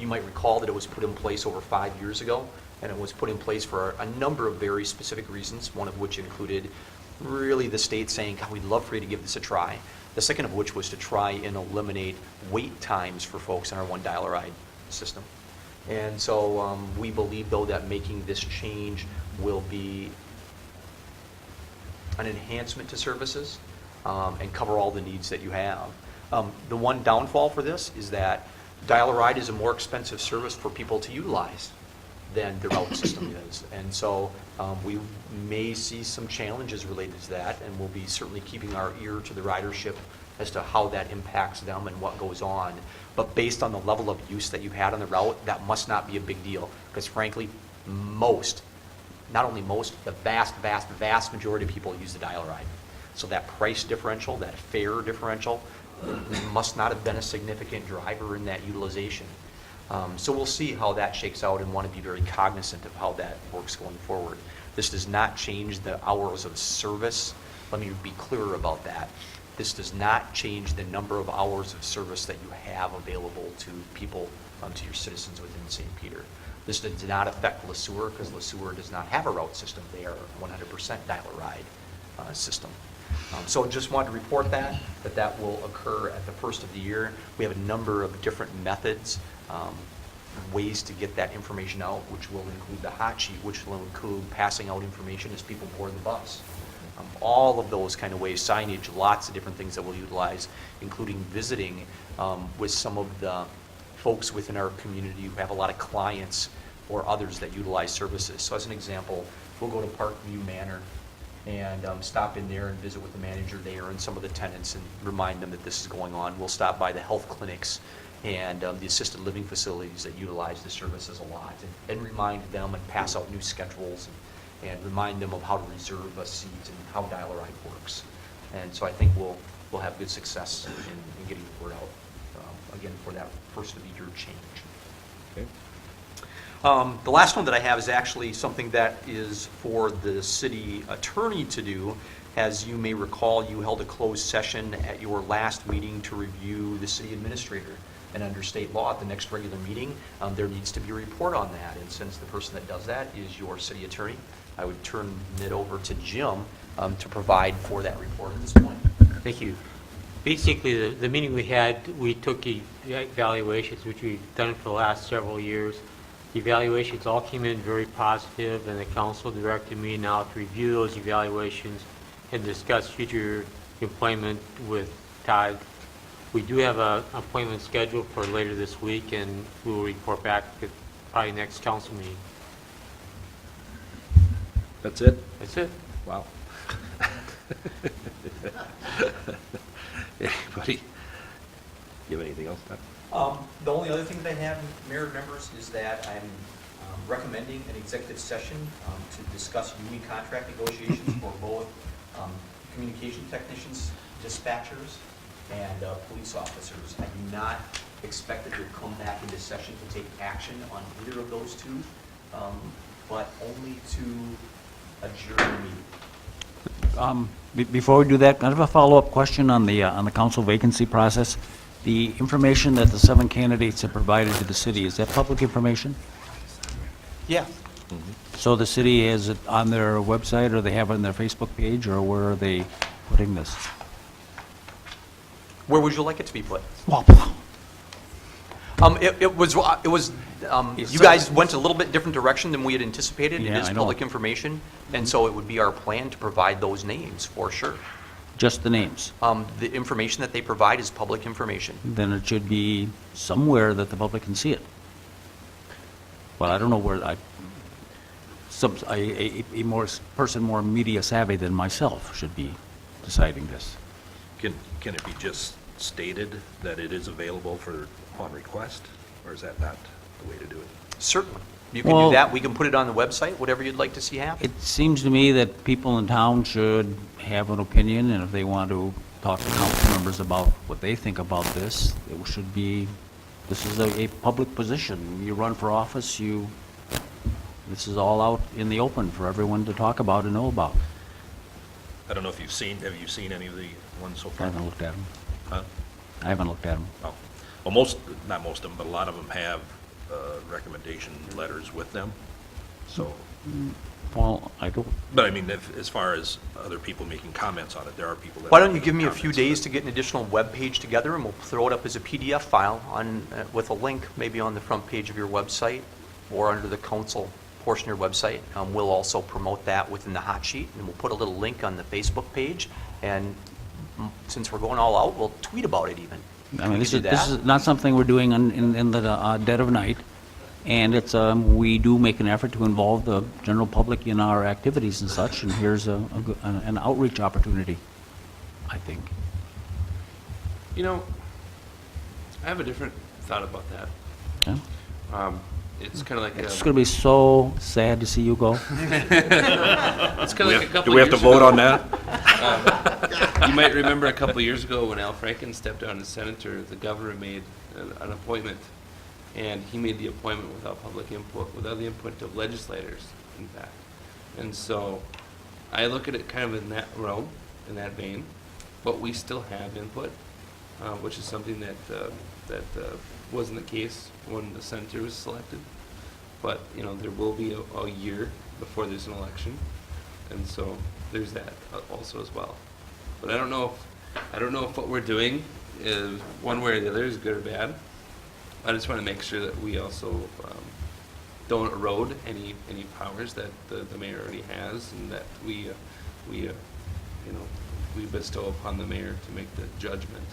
You might recall that it was put in place over 5 years ago. and it was put in place for a number of very specific reasons, one of which included really the state saying, God, we'd love for you to give this a try. The second of which was to try and eliminate wait times for folks in our one dial-a-ride system. And so we believe, though, that making this change will be an enhancement to services and cover all the needs that you have. The one downfall for this is that dial-a-ride is a more expensive service for people to utilize than the route system is. And so we may see some challenges related to that, and we'll be certainly keeping our ear to the ridership as to how that impacts them and what goes on. But based on the level of use that you've had on the route, that must not be a big deal, because frankly, not only most, the vast, vast, vast majority of people use the dial-a-ride. So that price differential, that fare differential, must not have been a significant driver in that utilization. So we'll see how that shakes out and want to be very cognizant of how that works going forward. This does not change the hours of service. Let me be clearer about that. This does not change the number of hours of service that you have available to people, to your citizens within St. Peter. This does not affect Le Sueur, because Le Sueur does not have a route system. They are 100% dial-a-ride system. So just wanted to report that will occur at the first of the year. We have a number of different methods, ways to get that information out, which will include the hot sheet, which will include passing out information as people board the bus. All of those kind of ways, signage, lots of different things that we'll utilize, including visiting with some of the folks within our community who have a lot of clients or others that utilize services. So as an example, we'll go to Parkview Manor and stop in there and visit with the manager there and some of the tenants and remind them that this is going on. We'll stop by the health clinics and the assisted living facilities that utilize the services a lot, and remind them and pass out new schedules and remind them of how to reserve a seat and how dial-a-ride works. And so I think we'll have good success in getting the word out, again, for that first of the year change. Okay. The last one that I have is actually something that is for the city attorney to do. As you may recall, you held a closed session at your last meeting to review the city administrator. And under state law, at the next regular meeting, there needs to be a report on that. And since the person that does that is your city attorney, I would turn it over to Jim to provide for that report at this point. Thank you. Basically, the meeting we had, we took evaluations, which we've done for the last several years. The evaluations all came in very positive, and the council directed me now to review those evaluations and discuss future employment with Todd. We do have an appointment scheduled for later this week, and we will report back at probably next council meeting. That's it? That's it. Wow. Anybody? You have anything else, Todd? The only other thing that I have, Mayor members, is that I'm recommending an executive session to discuss union contract negotiations for both communication technicians, dispatchers, and police officers. I do not expect that you'll come back into session to take action on either of those two, but only to adjourn the meeting. Before we do that, kind of a follow-up question on the council vacancy process. The information that the 7 candidates have provided to the city, is that public information? Yeah. So the city has it on their website, or they have it on their Facebook page, or where are they putting this? Where would you like it to be put? Well, It was, you guys went a little bit different direction than we had anticipated. It Yeah, is I know. public information, and so it would be our plan to provide those names, for sure. just the names. The information that they provide is public information. Then it should be somewhere that the public can see it. Well, I don't know where, a person more media savvy than myself should be deciding this. Can it be just stated that it is available upon request, or is that not the way to do it? Certainly. You can Well- do that. We can put it on the website, whatever you'd like to see happen. It seems to me that people in town should have an opinion, and if they want to talk to council members about what they think about this, it should be, this is a public position. You run for office, this is all out in the open for everyone to talk about and know about. I don't know if have you seen any of the ones so I far? haven't looked at them. Huh? I haven't looked at them. Oh. Well, not most of them, but a lot of them have recommendation letters with them. So, Well, I don't, but I mean, as far as other people making comments on it, there are people that. Why are don't you give making me a few comments, days but- to get an additional web page together, and we'll throw it up as a PDF file on, with a link, maybe on the front page of your website, or under the council portion of your website. We'll also promote that within the hot sheet, and we'll put a little link on the Facebook page, and since we're going all out, we'll tweet about it even. I mean, We this could is, do this is not something we're doing in the dead of night, and it's, we do make an effort to involve the general public in our activities and such, and here's an outreach opportunity, I think. You know, I have a different thought about that. Yeah? It's kind of like It's going to be so sad to see you go. it's kind of like a couple Do we have to years vote ago. on that? You might remember a couple years ago when Al Franken stepped down as senator, the governor made an appointment, and he made the appointment without public input, without the input of legislators, in fact. And so I look at it kind of in that realm, in that vein, but we still have input, which is something that wasn't the case when the senator was selected. But, you know, there will be a year before there's an election, and so there's that also as well. But I don't know if what we're doing is one way or the other is good or bad. I just want to make sure that we also don't erode any powers that the mayor already has, and that we bestow upon the mayor to make the judgment.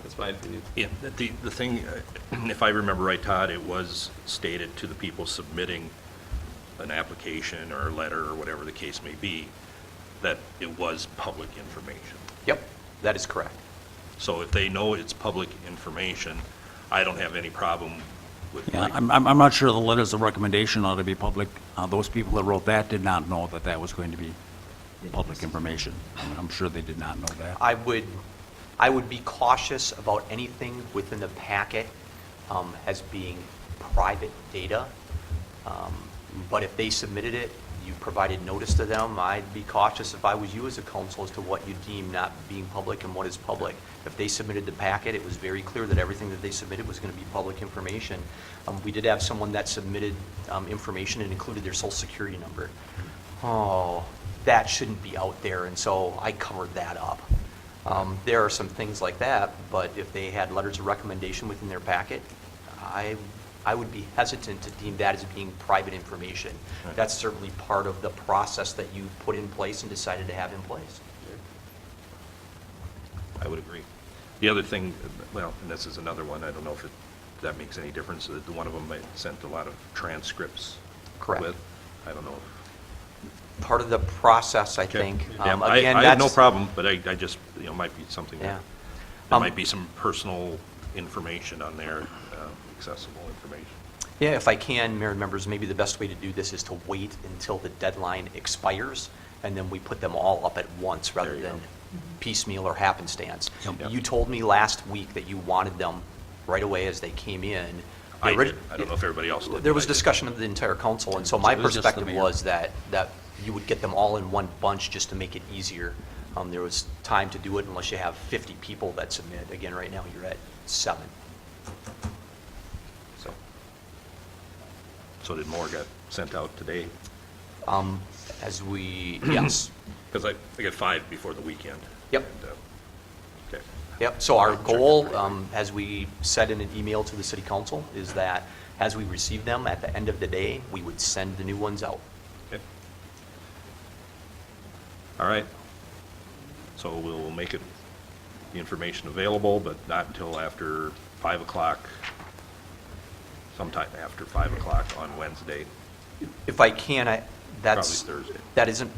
That's my opinion. Yeah, the thing, if I remember right, Todd, it was stated to the people submitting an application or a letter or whatever the case may be, that it was public information. Yep, that is correct. So if they know it's public information, I don't have any problem with. Yeah, like- I'm not sure the letters of recommendation ought to be public. Those people that wrote that did not know that that was going to be public information. I mean, I'm sure they did not know that. I would be cautious about anything within the packet as being private data. But if they submitted it, you provided notice to them, I'd be cautious if I was you as a council as to what you deem not being public and what is public. If they submitted the packet, it was very clear that everything that they submitted was going to be public information. We did have someone that submitted information and included their social security number. Oh, that shouldn't be out there, and so I covered that up. There are some things like that, but if they had letters of recommendation within their packet, I would be hesitant to deem that as being private information. Right. That's certainly part of the process that you put in place and decided to have in place. I would agree. The other thing, well, and this is another one, I don't know if that makes any difference, that one of them might sent a lot of transcripts. Correct. With, I don't know. Part of the process, I Okay. think. Yeah, Again, I have no that's- problem, but I just, might be something Yeah. that, there might be some personal information on there, accessible information. Yeah, if I can, Mayor and members, maybe the best way to do this is to wait until the deadline expires, and then we put them all up at once rather There you than go. piecemeal or happenstance. Yep. You told me last week that you wanted them right away as they came in. I The orig- did. I don't know if everybody else did. There but was I did. discussion of the entire council, and so my It was just the perspective mayor. was that you would get them all in one bunch just to make it easier. There was time to do it unless you have 50 people that submit. Again, right now, you're at 7. So did more get sent out today? Yes. Because I got 5 before the weekend. Yep. And, okay. Yep, so our Check goal, that right away. as we said in an email to the city council, is that as we receive them at the end of the day, we would send the new ones out. Okay. All right. So we'll make the information available, but not until after 5 o'clock, sometime after 5 o'clock on Wednesday, If I can, that's, probably Thursday. that isn't,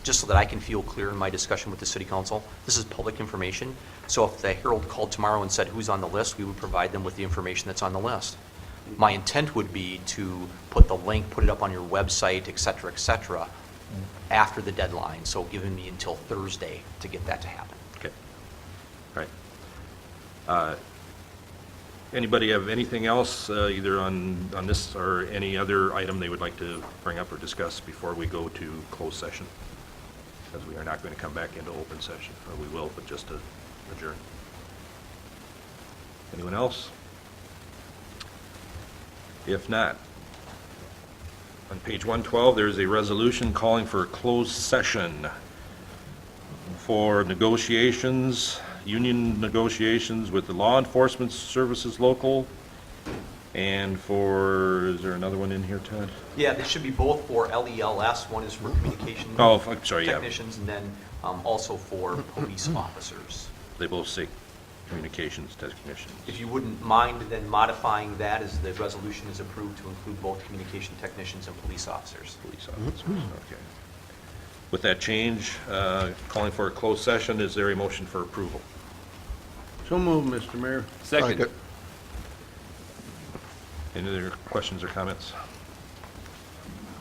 just so that I can feel clear in my discussion with the city council, this is public information. So if the Herald called tomorrow and said who's on the list, we would provide them with the information that's on the list. My intent would be to put the link, put it up on your website, et cetera, after the deadline. So giving me until Thursday to get that to happen. Okay. All right. Anybody have anything else, either on this or any other item they would like to bring up or discuss before we go to closed session? Because we are not going to come back into open session, or we will, but just to adjourn. Anyone else? If not, On page 112, there's a resolution calling for a closed session for negotiations, union negotiations with the Law Enforcement Services Local, and for, is there another one in here, Ted? Yeah, they should be both for LELS. One is for communication Oh, I'm sorry, yeah. technicians, and then also for police officers. They both say communications technicians. If you wouldn't mind then modifying that as the resolution is approved to include both communication technicians and police officers. Police officers, okay. With that change, calling for a closed session, is there a motion for approval? So moved, Mr. Mayor. Second. Any other questions or comments?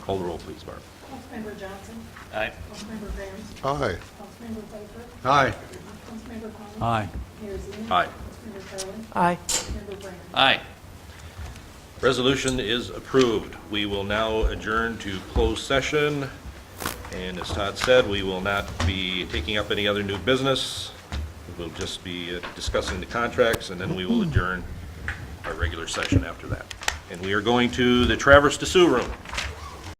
Call the roll, please, Barb. Councilmember Johnson. Aye. Councilmember Graham. Aye. Councilmember Pfeiffer. Aye. Councilmember Thomas. Aye. Mayor Zine. Aye. Councilmember Carlin. Aye. Councilmember Brand. Aye. Resolution is approved. We will now adjourn to closed session. And as Todd said, we will not be taking up any other new business. We'll just be discussing the contracts, and then we will adjourn our regular session after that. And we are going to the Traverse de Sioux room.